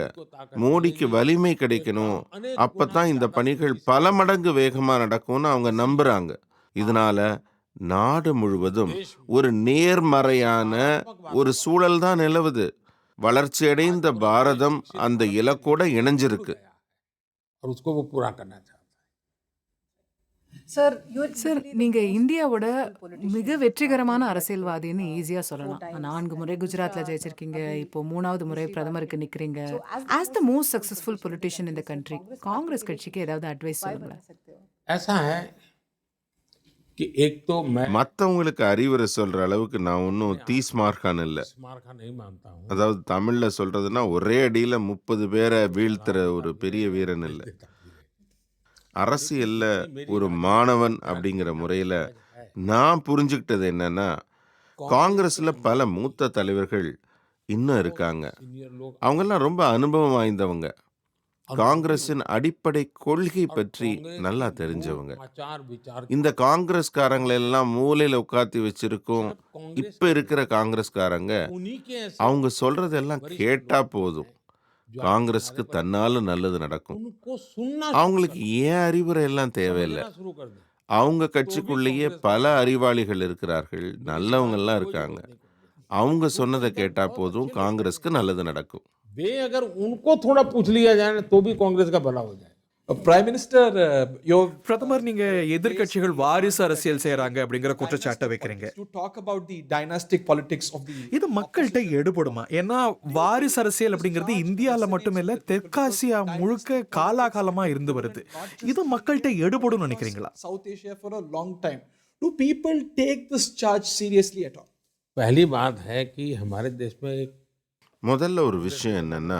S3: மோடிக்கு வலிமை கிடைக்கணும், அப்பதான் இந்த பணிகள் பல மடங்கு வேகமா நடக்கும்னு அவங்க நம்புறாங்க. இதனால நாடு முழுவதும் ஒரு நேர்மறையான ஒரு சூழல் தான் நிலவுது. வளர்ச்சியடைந்த பாரதம் அந்த இலக்கோட இணைஞ்சிருக்கு.
S1: और उसको वो पूरा करना चाहता है।
S4: Sir, you
S5: சார் நீங்க இந்தியாவோட மிக வெற்றிகரமான அரசியல்வாதின்னு ஈஸியா சொல்லலாம். 4 முறை குஜராத்ல ஜெயிச்சிருக்கீங்க, இப்போ 3வது முறை பிரதமருக்கு நிக்கிறீங்க. As the most successful politician இந்த கண்ட்ரி, காங்கிரஸ் கட்சிக்கு ஏதாவது அட்வைஸ் சொல்லுங்களேன்.
S1: ऐसा है कि एक तो मैं
S3: மற்றவங்களுக்கு அறிவுரை சொல்ற அளவுக்கு நான் ஒன்றும் தீஸ்மார்க்கான் இல்லை.
S1: स्मारका नहीं मानता हूँ।
S3: அதாவது தமிழ்ல சொல்றதுன்னா ஒரே அடியில 30 பேரை வீழ்த்துற ஒரு பெரிய வீரன் இல்லை. அரசியல்ல ஒரு மாணவன் அப்படிங்கிற முறையில நான் புரிஞ்சுக்கிட்டது என்னன்னா, காங்கிரஸ்ல பல மூத்த தலைவர்கள் இன்னும் இருக்காங்க.
S1: सीनियर लोग
S3: அவங்கெல்லாம் ரொம்ப அனுபவம் வாய்ந்தவங்க. காங்கிரஸின் அடிப்படை கொள்கை பற்றி நல்லா தெரிஞ்சவங்க.
S1: आचार विचार
S3: இந்த காங்கிரஸ்காரங்களை எல்லாம் மூலையில உட்காத்தி வச்சிருக்கோம். இப்ப இருக்கிற காங்கிரஸ்காரங்க
S1: उन्हीं के ऐसे
S3: அவங்க சொல்றதெல்லாம் கேட்டா போதும், காங்கிரஸ்க்கு தன்னால நல்லது நடக்கும்.
S1: उनको सुनना
S3: அவங்களுக்கு ஏன் அறிவுரை எல்லாம் தேவையில்லை.
S1: शुरू कर दें।
S3: அவங்க கட்சிக்குள்ளேயே பல அறிவாளிகள் இருக்கிறார்கள், நல்லவங்க எல்லாம் இருக்காங்க. அவங்க சொன்னதை கேட்டா போதும், காங்கிரஸ்க்கு நல்லது நடக்கும்.
S1: वे अगर उनको थोड़ा पूछ लिया जाए ना, तो भी कांग्रेस का भला हो जाए।
S6: Prime Minister, your
S2: பிரதமர், நீங்க எதிர்க்கட்சிகள் வாரிசு அரசியல் செய்யறாங்க அப்படிங்கிற குற்றச்சாட்டை வைக்கிறீங்க.
S6: to talk about the dynastic politics of the
S2: இது மக்கள்கிட்ட எடுபடுமா? ஏன்னா வாரிசு அரசியல் அப்படிங்கிறது இந்தியால மட்டுமில்ல, தெற்காசியா முழுக்க காலாகாலமா இருந்து வருது. இது மக்கள்கிட்ட எடுபடும் நினைக்கிறீங்களா?
S6: South Asia for a long time. Do people take this charge seriously at all?
S1: पहली बात है कि हमारे देश में एक
S3: முதல்ல ஒரு விஷயம் என்னன்னா,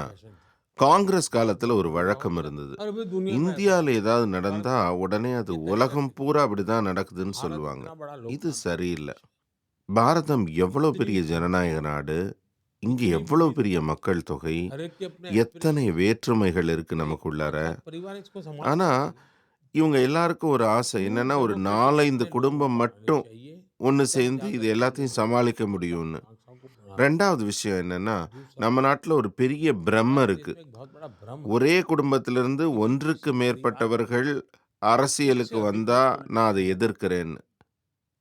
S3: காங்கிரஸ் காலத்துல ஒரு வழக்கம் இருந்தது.
S1: अरबी दुनिया
S3: இந்தியால ஏதாவது நடந்தா உடனே அது உலகம் பூரா அப்படிதான் நடக்குதுன்னு சொல்லுவாங்க.
S1: इतना बड़ा लोग
S3: இது சரியில்லை. பாரதம் எவ்வளவு பெரிய ஜனநாயக நாடு, இங்க எவ்வளவு பெரிய மக்கள் தொகை,
S1: हर एक के अपने
S3: எத்தனை வேற்றுமைகள் இருக்கு நமக்குள்ளார.
S1: परिवार इसको संभाल
S3: ஆனா இவங்க எல்லாருக்கும் ஒரு ஆசை என்னன்னா, ஒரு 4-5 குடும்பம் மட்டும்
S1: चाहिए।
S3: ஒன்று சேர்ந்து இது எல்லாத்தையும் சமாளிக்க முடியும்னு. ரெண்டாவது விஷயம் என்னன்னா, நம்ம நாட்டில் ஒரு பெரிய பிரம்ம இருக்கு.
S1: एक बहुत बड़ा भ्रम
S3: ஒரே குடும்பத்திலிருந்து ஒன்றுக்கு மேற்பட்டவர்கள் அரசியலுக்கு வந்தா நான் அதை எதிர்க்கிறேன்னு.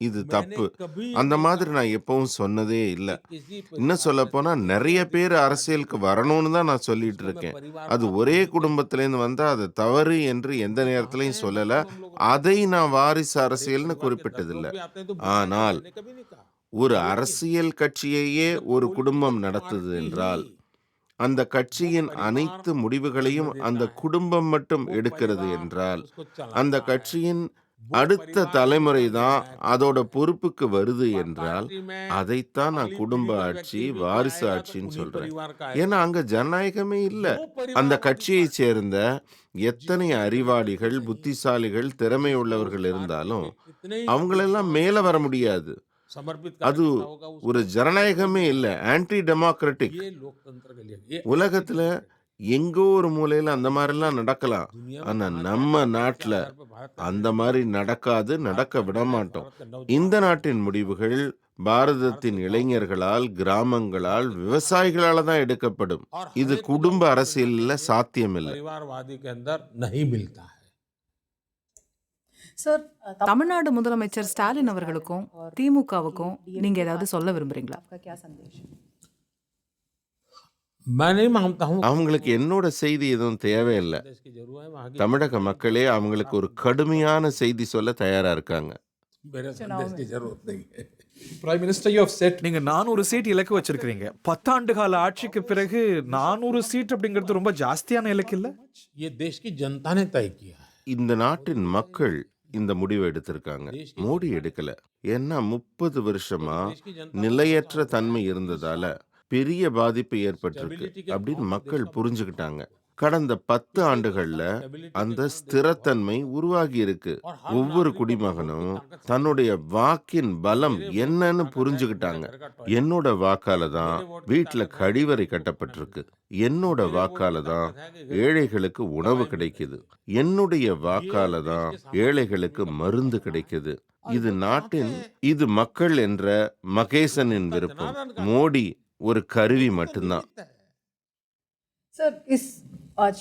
S3: இது தப்பு.
S1: कभी
S3: அந்த மாதிரி நான் எப்பவும் சொன்னதே இல்லை.
S1: किसी
S3: இன்னும் சொல்ல போனா நிறைய பேர் அரசியலுக்கு வரணும்னு தான் நான் சொல்லிட்டு இருக்கேன். அது ஒரே குடும்பத்திலேருந்து வந்தா அது தவறு என்று எந்த நேரத்திலையும் சொல்லல. அதை நான் வாரிசு அரசியல்னு குறிப்பிட்டதில்லை. ஆனால்
S1: कभी नहीं कहा।
S3: ஒரு அரசியல் கட்சியையே ஒரு குடும்பம் நடத்துது என்றால், அந்த கட்சியின் அனைத்து முடிவுகளையும் அந்த குடும்பம் மட்டும் எடுக்கிறது என்றால், அந்த கட்சியின் அடுத்த தலைமுறை தான் அதோட பொறுப்புக்கு வருது என்றால், அதைத்தான் நான் குடும்ப ஆட்சி, வாரிசு ஆட்சின்னு சொல்றேன். ஏன்னா அங்க ஜனநாயகமே இல்லை. அந்த கட்சியை சேர்ந்த எத்தனை அறிவாளிகள், புத்திசாலிகள், திறமை உள்ளவர்கள் இருந்தாலும் அவங்களெல்லாம் மேல வர முடியாது.
S1: समर्पित
S3: அது ஒரு ஜனநாயகமே இல்லை, ஆன்டி டெமோக்ராட்டிக்.
S1: ये लोकतंत्र के लिए ये
S3: உலகத்துல எங்கோ ஒரு மூலையில அந்த மாதிரிலாம் நடக்கலாம். ஆனா நம்ம நாட்டுல அந்த மாதிரி நடக்காது, நடக்க விட மாட்டோம். இந்த நாட்டின் முடிவுகள் பாரதத்தின் இளைஞர்களால், கிராமங்களால், விவசாயிகளால தான் எடுக்கப்படும். இது குடும்ப அரசியல்ல சாத்தியமில்லை.
S1: परिवारवादी के अंदर नहीं मिलता है।
S4: Sir,
S5: தமிழ்நாடு முதலமைச்சர் ஸ்டாலின் அவர்களுக்கும் திமுகவுக்கும் நீங்க ஏதாவது சொல்ல விரும்புறீங்களா?
S4: आपका क्या संदेश है?
S1: मैं नहीं मानता हूँ
S3: அவங்களுக்கு என்னோட செய்தி எதுவும் தேவையில்லை.
S1: देश की जरूरत है वहाँ की
S3: தமிழக மக்களே அவங்களுக்கு ஒரு கடுமையான செய்தி சொல்ல தயாரா இருக்காங்க.
S1: मेरे संदेश की जरूरत नहीं है।
S6: Prime Minister, you have said
S2: நீங்க 400 சீட் இலக்கு வச்சிருக்கீங்க. 10 ஆண்டு கால ஆட்சிக்கு பிறகு 400 சீட் அப்படிங்கிறது ரொம்ப ஜாஸ்தியான இலக்கு இல்ல?
S1: ये देश की जनता ने तय किया है।
S3: இந்த நாட்டின் மக்கள் இந்த முடிவை எடுத்திருக்காங்க. மோடி எடுக்கல. ஏன்னா 30 வருஷமா நிலையற்ற தன்மை இருந்ததால பெரிய பாதிப்பு ஏற்பட்டிருக்கு அப்படின்னு மக்கள் புரிஞ்சுக்கிட்டாங்க. கடந்த 10 ஆண்டுகள்ல அந்த ஸ்திரத்தன்மை உருவாகி இருக்கு. ஒவ்வொரு குடிமகனும் தன்னுடைய வாக்கின் பலம் என்னன்னு புரிஞ்சுக்கிட்டாங்க. என்னோட வாக்கால தான் வீட்டுல கழிவறை கட்டப்பட்டிருக்கு. என்னோட வாக்கால தான் ஏழைகளுக்கு உணவு கிடைக்குது. என்னுடைய வாக்கால தான் ஏழைகளுக்கு மருந்து கிடைக்குது. இது மக்கள் என்ற மகேசனின் விருப்பம். மோடி ஒரு கருவி மட்டும்தான்.
S4: Sir, is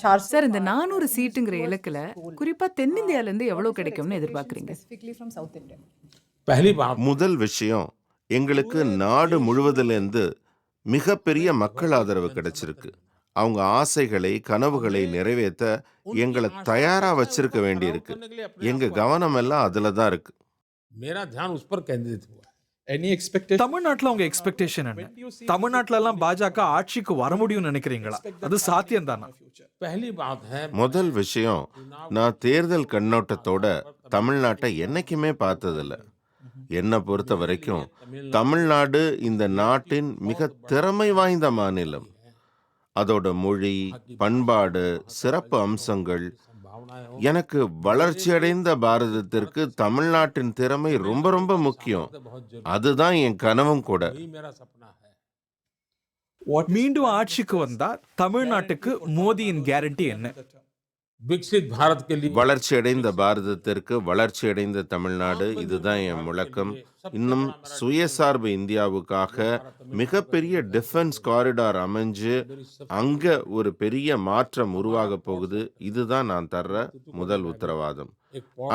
S4: charge
S5: சார் இந்த 400 சீட்டுங்கிற இலக்குல குறிப்பா தென்னிந்தியால இருந்து எவ்வளவு கிடைக்கும்னு எதிர்பார்க்கறீங்க?
S4: specifically from South India?
S1: पहली बात
S3: முதல் விஷயம், எங்களுக்கு நாடு முழுவதிலிருந்து மிகப்பெரிய மக்கள் ஆதரவு கிடைச்சிருக்கு. அவங்க ஆசைகளை கனவுகளை நிறைவேற்ற எங்களை தயாரா வச்சிருக்க வேண்டியிருக்கு. எங்க கவனம் எல்லாம் அதுல தான் இருக்கு.
S1: मेरा ध्यान उस पर केंद्रित हुआ है.
S6: Any expectation?
S2: தமிழ்நாட்டுல உங்க எக்ஸ்பெக்டேஷன் என்ன? தமிழ்நாட்டுல எல்லாம் பாஜக ஆட்சிக்கு வர முடியும்னு நினைக்கிறீங்களா? அது சாத்தியம் தானா?
S1: पहली बात है
S3: முதல் விஷயம், நான் தேர்தல் கண்ணோட்டத்தோட தமிழ்நாட்டை என்னைக்குமே பார்த்ததில்ல. என்னை பொறுத்த வரைக்கும் தமிழ்நாடு இந்த நாட்டின் மிக திறமை வாய்ந்த மாநிலம். அதோட மொழி, பண்பாடு, சிறப்பு அம்சங்கள், எனக்கு வளர்ச்சியடைந்த பாரதத்திற்கு தமிழ்நாட்டின் திறமை ரொம்ப ரொம்ப முக்கியம். அதுதான் என் கனவும் கூட.
S1: यही मेरा सपना है.
S2: மீண்டும் ஆட்சிக்கு வந்தா தமிழ்நாட்டுக்கு மோடியின் கேரண்டி என்ன?
S1: विकसित भारत के लिए
S3: வளர்ச்சியடைந்த பாரதத்திற்கு வளர்ச்சியடைந்த தமிழ்நாடு, இதுதான் என் முழக்கம். இன்னும் சுயசார்பு இந்தியாவுக்காக மிகப்பெரிய டிஃபென்ஸ் காரிடார் அமைஞ்சு அங்க ஒரு பெரிய மாற்றம் உருவாக போகுது. இதுதான் நான் தர்ற முதல் உத்தரவாதம்.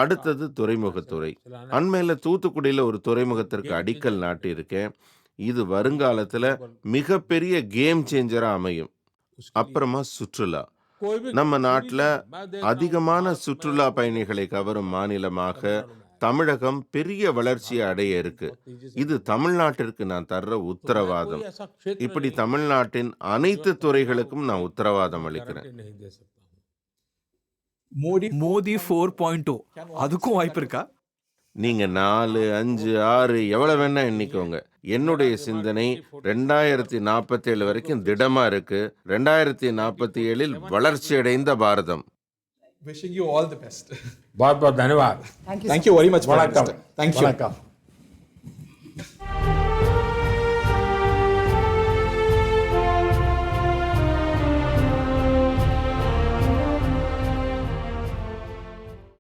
S3: அடுத்தது துறைமுகத்துறை. அண்மையில தூத்துக்குடியில ஒரு துறைமுகத்திற்கு அடிக்கல் நாட்டி இருக்கேன். இது வருங்காலத்துல மிகப்பெரிய கேம் சேஞ்சரா அமையும். அப்புறமா சுற்றுலா.
S1: कोई भी
S3: நம்ம நாட்டுல அதிகமான சுற்றுலா பயணிகளை கவரும் மாநிலமாக தமிழகம் பெரிய வளர்ச்சியை அடைய இருக்கு. இது தமிழ்நாட்டிற்கு நான் தர்ற உத்தரவாதம்.
S1: ऐसा क्षेत्र
S3: இப்படி தமிழ்நாட்டின் அனைத்து துறைகளுக்கும் நான் உத்தரவாதம் அளிக்கிறேன்.
S1: नहीं दे सकता हूं.
S2: மோடி 4.0 அதுக்கும் வாய்ப்பு இருக்கா?
S3: நீங்க 4, 5, 6 எவ்வளவு வேணா எண்ணிக்கோங்க. என்னுடைய சிந்தனை 2047 வரைக்கும் திடமா இருக்கு. 2047 வளர்ச்சி அடைந்த பாரதம்.
S6: Wishing you all the best.
S1: बहुत बहुत धन्यवाद.
S4: Thank you.
S6: Thank you very much, Prime
S1: வணக்கம்.
S6: Minister. Thank you.
S1: வணக்கம்.